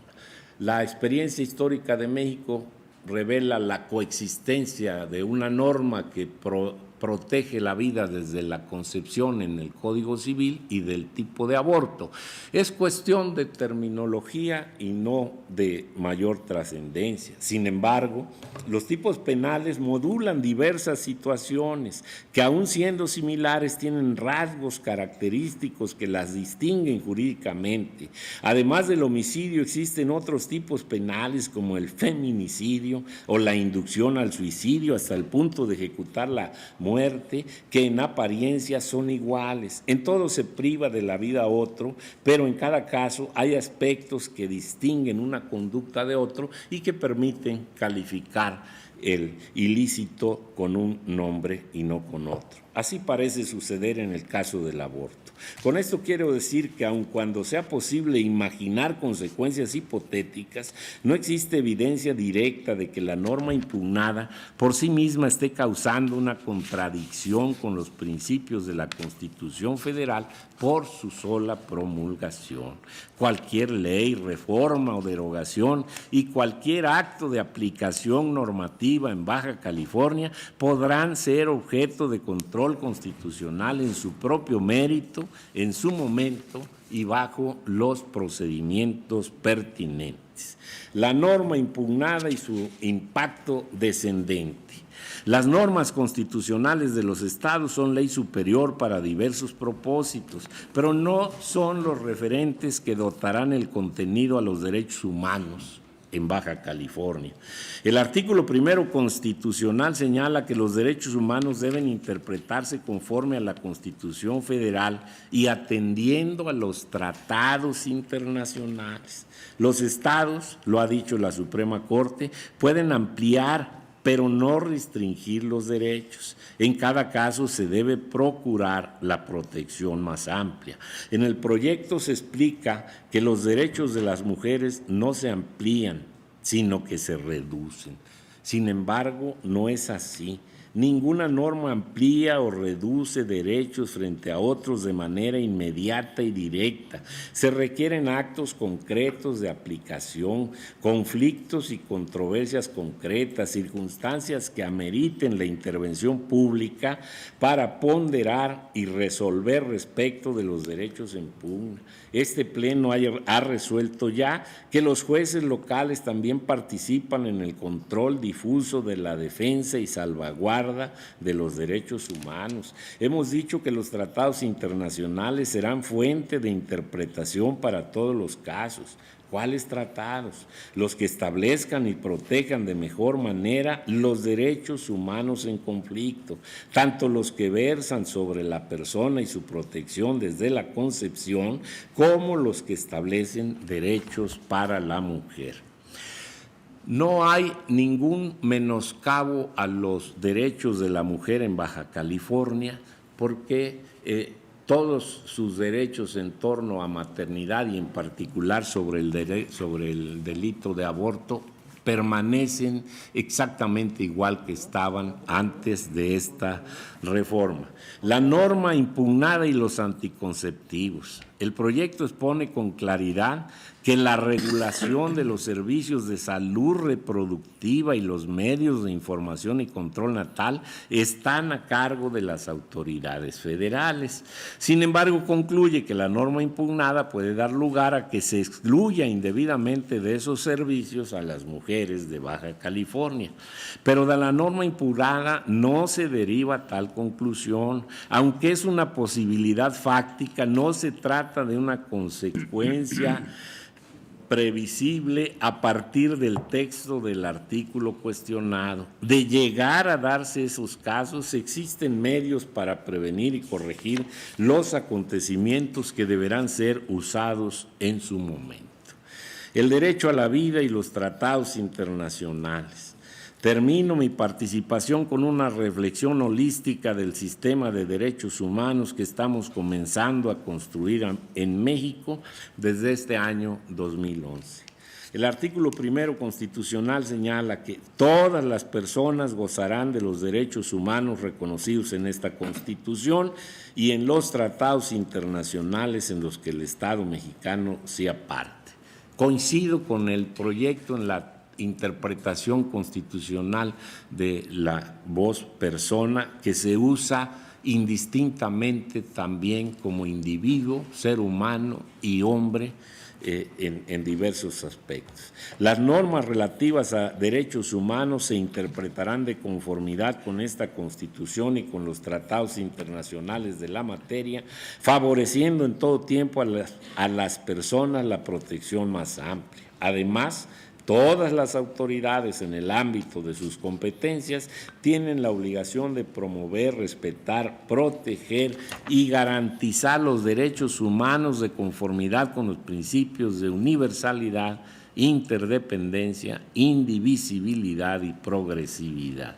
La experiencia histórica de México revela la coexistencia de una norma que protege la vida desde la concepción en el Código Civil y del tipo de aborto. Es cuestión de terminología y no de mayor trascendencia. Sin embargo, los tipos penales modulan diversas situaciones que, aun siendo similares, tienen rasgos característicos que las distinguen jurídicamente. Además del homicidio, existen otros tipos penales como el feminicidio o la inducción al suicidio hasta el punto de ejecutar la muerte, que en apariencia son iguales. En todo se priva de la vida a otro, pero en cada caso hay aspectos que distinguen una conducta de otro y que permiten calificar el ilícito con un nombre y no con otro. Así parece suceder en el caso del aborto. Con esto quiero decir que aun cuando sea posible imaginar consecuencias hipotéticas, no existe evidencia directa de que la norma impugnada por sí misma esté causando una contradicción con los principios de la Constitución Federal por su sola promulgación. Cualquier ley, reforma o derogación y cualquier acto de aplicación normativa en Baja California podrán ser objeto de control constitucional en su propio mérito, en su momento y bajo los procedimientos pertinentes. La norma impugnada y su impacto descendente. Las normas constitucionales de los estados son ley superior para diversos propósitos, pero no son los referentes que dotarán el contenido a los derechos humanos en Baja California. El artículo 1 constitucional señala que los derechos humanos deben interpretarse conforme a la Constitución Federal y atendiendo a los tratados internacionales. Los estados, lo ha dicho la Suprema Corte, pueden ampliar pero no restringir los derechos. En cada caso se debe procurar la protección más amplia. En el proyecto se explica que los derechos de las mujeres no se amplían, sino que se reducen. Sin embargo, no es así. Ninguna norma amplía o reduce derechos frente a otros de manera inmediata y directa. Se requieren actos concretos de aplicación, conflictos y controversias concretas, circunstancias que ameriten la intervención pública para ponderar y resolver respecto de los derechos en pugna. Este Pleno ha resuelto ya que los jueces locales también participan en el control difuso de la defensa y salvaguarda de los derechos humanos. Hemos dicho que los tratados internacionales serán fuente de interpretación para todos los casos. ¿Cuáles tratados? Los que establezcan y protejan de mejor manera los derechos humanos en conflicto, tanto los que versan sobre la persona y su protección desde la concepción, como los que establecen derechos para la mujer. No hay ningún menoscabo a los derechos de la mujer en Baja California porque todos sus derechos en torno a maternidad y en particular sobre el delito de aborto permanecen exactamente igual que estaban antes de esta reforma. La norma impugnada y los anticonceptivos. El proyecto expone con claridad que la regulación de los servicios de salud reproductiva y los medios de información y control natal están a cargo de las autoridades federales. Sin embargo, concluye que la norma impugnada puede dar lugar a que se excluya indebidamente de esos servicios a las mujeres de Baja California. Pero de la norma impugnada no se deriva tal conclusión. Aunque es una posibilidad fáctica, no se trata de una consecuencia previsible a partir del texto del artículo cuestionado. De llegar a darse esos casos, existen medios para prevenir y corregir los acontecimientos que deberán ser usados en su momento. El derecho a la vida y los tratados internacionales. Termino mi participación con una reflexión holística del sistema de derechos humanos que estamos comenzando a construir en México desde este año 2011. El artículo 1 constitucional señala que todas las personas gozarán de los derechos humanos reconocidos en esta Constitución y en los tratados internacionales en los que el Estado mexicano sea parte. Coincido con el proyecto en interpretación constitucional de la voz persona que se usa indistintamente también como individuo, ser humano y hombre en diversos aspectos. Las normas relativas a derechos humanos se interpretarán de conformidad con esta Constitución y con los tratados internacionales de la materia, favoreciendo en todo tiempo a las personas la protección más amplia. Además, todas las autoridades en el ámbito de sus competencias tienen la obligación de promover, respetar, proteger y garantizar los derechos humanos de conformidad con los principios de universalidad, interdependencia, indivisibilidad y progresividad.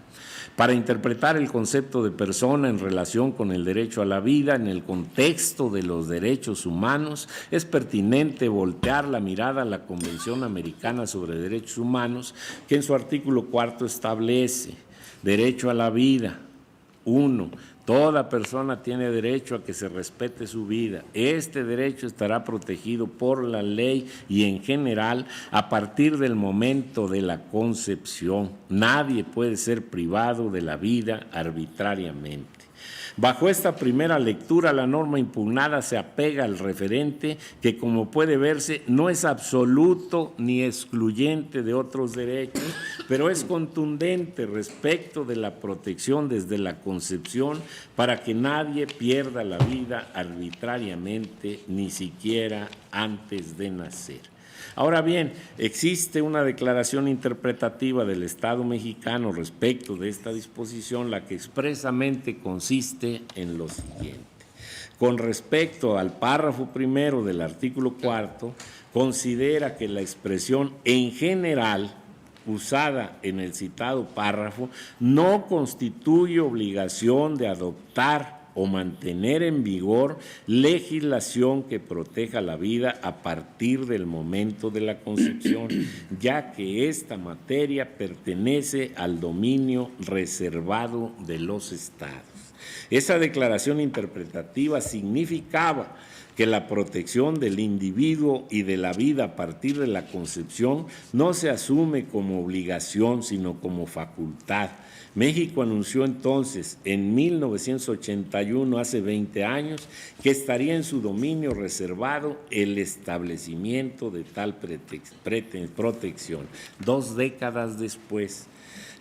Para interpretar el concepto de persona en relación con el derecho a la vida en el contexto de los derechos humanos, es pertinente voltear la mirada a la Convención Americana sobre Derechos Humanos, que en su artículo 4 establece derecho a la vida. 1. Toda persona tiene derecho a que se respete su vida. Este derecho estará protegido por la ley y en general a partir del momento de la concepción. Nadie puede ser privado de la vida arbitrariamente. Bajo esta primera lectura, la norma impugnada se apega al referente que, como puede verse, no es absoluto ni excluyente de otros derechos, pero es contundente respecto de la protección desde la concepción para que nadie pierda la vida arbitrariamente, ni siquiera antes de nacer. Ahora bien, existe una declaración interpretativa del Estado mexicano respecto de esta disposición, la que expresamente consiste en lo siguiente. Con respecto al párrafo primero del artículo 4, considera que la expresión en general usada en el citado párrafo no constituye obligación de adoptar o mantener en vigor legislación que proteja la vida a partir del momento de la concepción, ya que esta materia pertenece al dominio reservado de los estados. Esa declaración interpretativa significaba que la protección del individuo y de la vida a partir de la concepción no se asume como obligación, sino como facultad. México anunció entonces, en 1981, hace 20 años, que estaría en su dominio reservado el establecimiento de tal protección. 2 décadas después,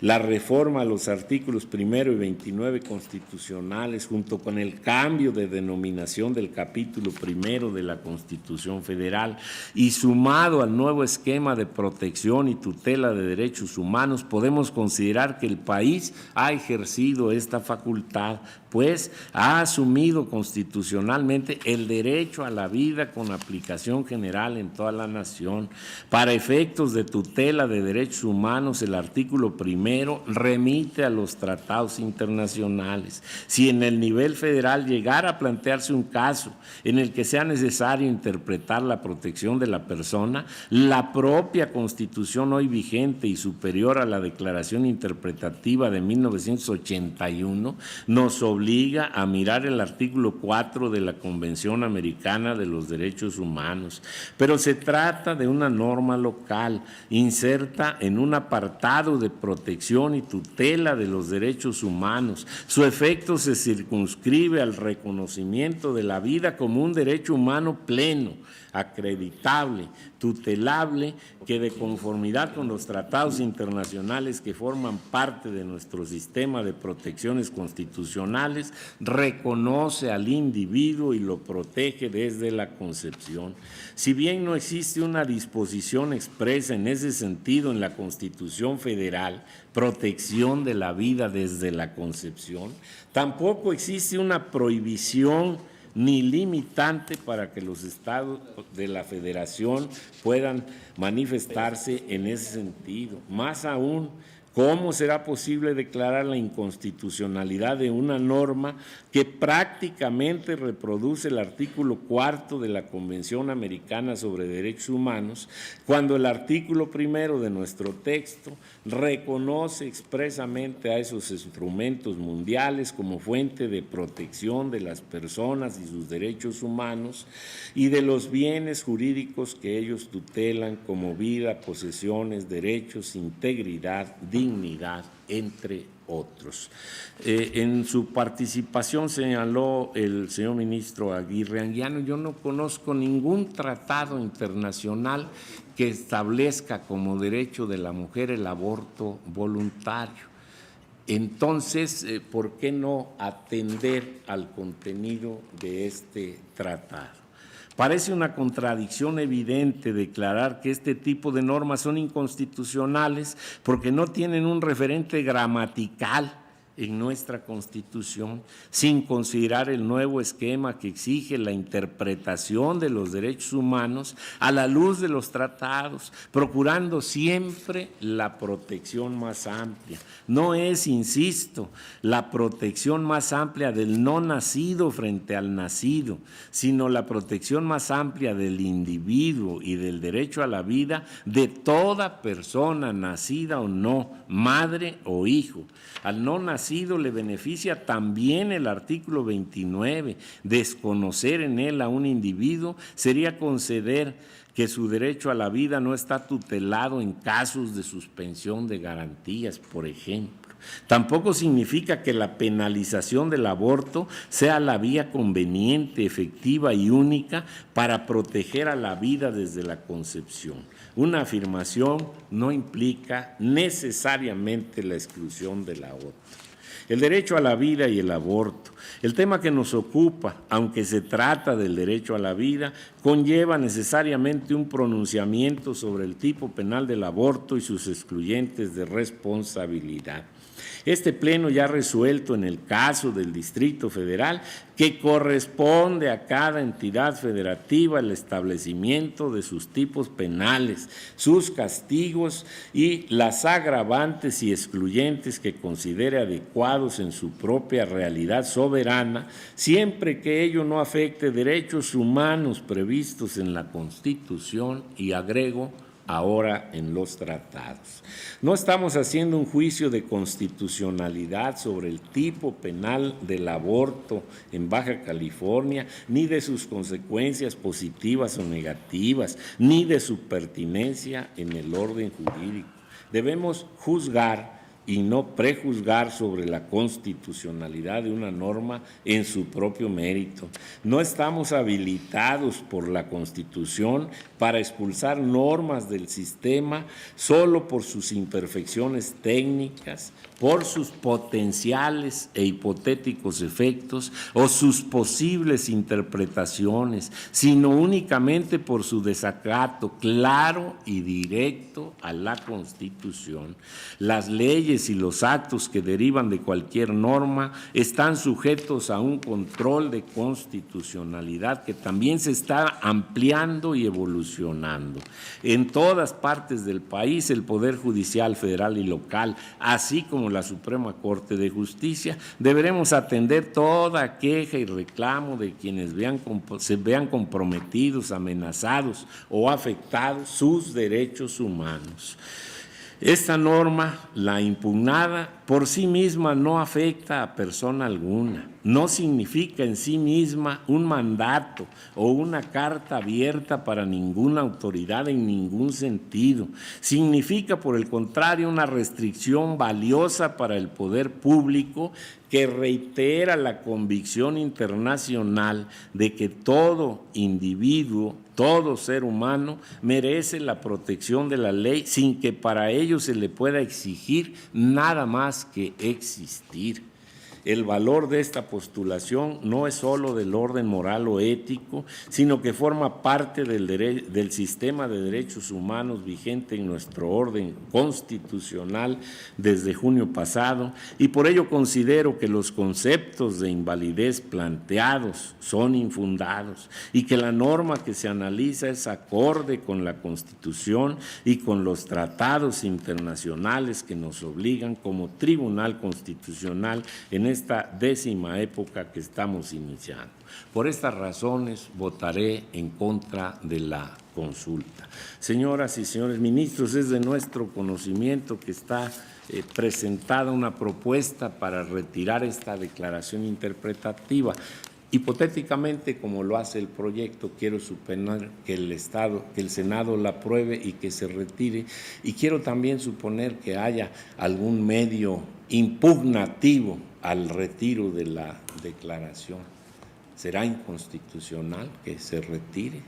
la reforma a los artículos 1 y 29 constitucionales, junto con el cambio de denominación del capítulo 1 de la Constitución Federal y sumado al nuevo esquema de protección y tutela de derechos humanos, podemos considerar que el país ha ejercido esta facultad, pues ha asumido constitucionalmente el derecho a la vida con aplicación general en toda la nación. Para efectos de tutela de derechos humanos, el artículo 1 remite a los tratados internacionales. Si en el nivel federal llegara a plantearse un caso en el que sea necesario interpretar la protección de la persona, la propia Constitución hoy vigente y superior a la Declaración Interpretativa de 1981 nos obliga a mirar el artículo 4 de la Convención Americana de los Derechos Humanos. Pero se trata de una norma local, inserta en un apartado de protección y tutela de los derechos humanos. Su efecto se circunscribe al reconocimiento de la vida como un derecho humano pleno, acreditable, tutelable, que de conformidad con los tratados internacionales que forman parte de nuestro sistema de protecciones constitucionales, reconoce al individuo y lo protege desde la concepción. Si bien no existe una disposición expresa en ese sentido en la Constitución Federal, protección de la vida desde la concepción, tampoco existe una prohibición ni limitante para que los estados de la Federación puedan manifestarse en ese sentido. Más aún, ¿Cómo será posible declarar la inconstitucionalidad de una norma que prácticamente reproduce el artículo 4 de la Convención Americana sobre Derechos Humanos, cuando el artículo 1 de nuestro texto reconoce expresamente a esos instrumentos mundiales como fuente de protección de las personas y sus derechos humanos y de los bienes jurídicos que ellos tutelan como vida, posesiones, derechos, integridad, dignidad, entre otros? En su participación señaló el señor ministro Aguirre Anguiano, yo no conozco ningún tratado internacional que establezca como derecho de la mujer el aborto voluntario. Entonces, ¿por qué no atender al contenido de este tratado? Parece una contradicción evidente declarar que este tipo de normas son inconstitucionales porque no tienen un referente gramatical en nuestra Constitución, sin considerar el nuevo esquema que exige la interpretación de los derechos humanos a la luz de los tratados, procurando siempre la protección más amplia. No es, insisto, la protección más amplia del no nacido frente al nacido, sino la protección más amplia del individuo y del derecho a la vida de toda persona, nacida o no, madre o hijo. Al no nacido le beneficia también el artículo 29. Desconocer en él a un individuo sería conceder que su derecho a la vida no está tutelado en casos de suspensión de garantías, por ejemplo. Tampoco significa que la penalización del aborto sea la vía conveniente, efectiva y única para proteger a la vida desde la concepción. Una afirmación no implica necesariamente la exclusión de la otra. El derecho a la vida y el aborto. El tema que nos ocupa, aunque se trata del derecho a la vida, conlleva necesariamente un pronunciamiento sobre el tipo penal del aborto y sus excluyentes de responsabilidad. Este pleno ya ha resuelto en el caso del Distrito Federal que corresponde a cada entidad federativa el establecimiento de sus tipos penales, sus castigos y las agravantes y excluyentes que considere adecuados en su propia realidad soberana, siempre que ello no afecte derechos humanos previstos en la Constitución y, agrego, ahora en los tratados. No estamos haciendo un juicio de constitucionalidad sobre el tipo penal del aborto en Baja California, ni de sus consecuencias positivas o negativas, ni de su pertinencia en el orden jurídico. Debemos juzgar y no prejuzgar sobre la constitucionalidad de una norma en su propio mérito. No estamos habilitados por la Constitución para expulsar normas del sistema solo por sus imperfecciones técnicas, por sus potenciales e hipotéticos efectos o sus posibles interpretaciones, sino únicamente por su desacato claro y directo a la Constitución. Las leyes y los actos que derivan de cualquier norma están sujetos a un control de constitucionalidad que también se está ampliando y evolucionando. En todas partes del país, el Poder Judicial federal y local, así como la Suprema Corte de Justicia, deberemos atender toda queja y reclamo de quienes se vean comprometidos, amenazados o afectados sus derechos humanos. Esta norma, la impugnada, por sí misma no afecta a persona alguna, no significa en sí misma un mandato o una carta abierta para ninguna autoridad en ningún sentido. Significa, por el contrario, una restricción valiosa para el poder público que reitera la convicción internacional de que todo individuo, todo ser humano merece la protección de la ley sin que para ello se le pueda exigir nada más que existir. el valor de esta postulación no es solo del orden moral o ético, sino que forma parte del sistema de derechos humanos vigente en nuestro orden constitucional desde junio pasado, y por ello considero que los conceptos de invalidez planteados son infundados y que la norma que se analiza es acorde con la Constitución y con los tratados internacionales que nos obligan como Tribunal Constitucional en esta 10ª época que estamos iniciando. Por estas razones votaré en contra de la consulta. Señoras y señores ministros, es de nuestro conocimiento que está presentada una propuesta para retirar esta declaración interpretativa. Hipotéticamente, como lo hace el proyecto, quiero suponer que el Senado la apruebe y que se retire, y quiero también suponer que haya algún medio impugnativo al retiro de la declaración. ¿Será inconstitucional que se retire?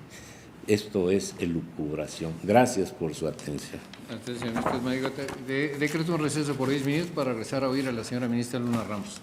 Esto es elucubración. Gracias por su atención. Antes, señor ministro, decreto un receso por 10 minutos para regresar a oír a la señora ministra Luna Ramos.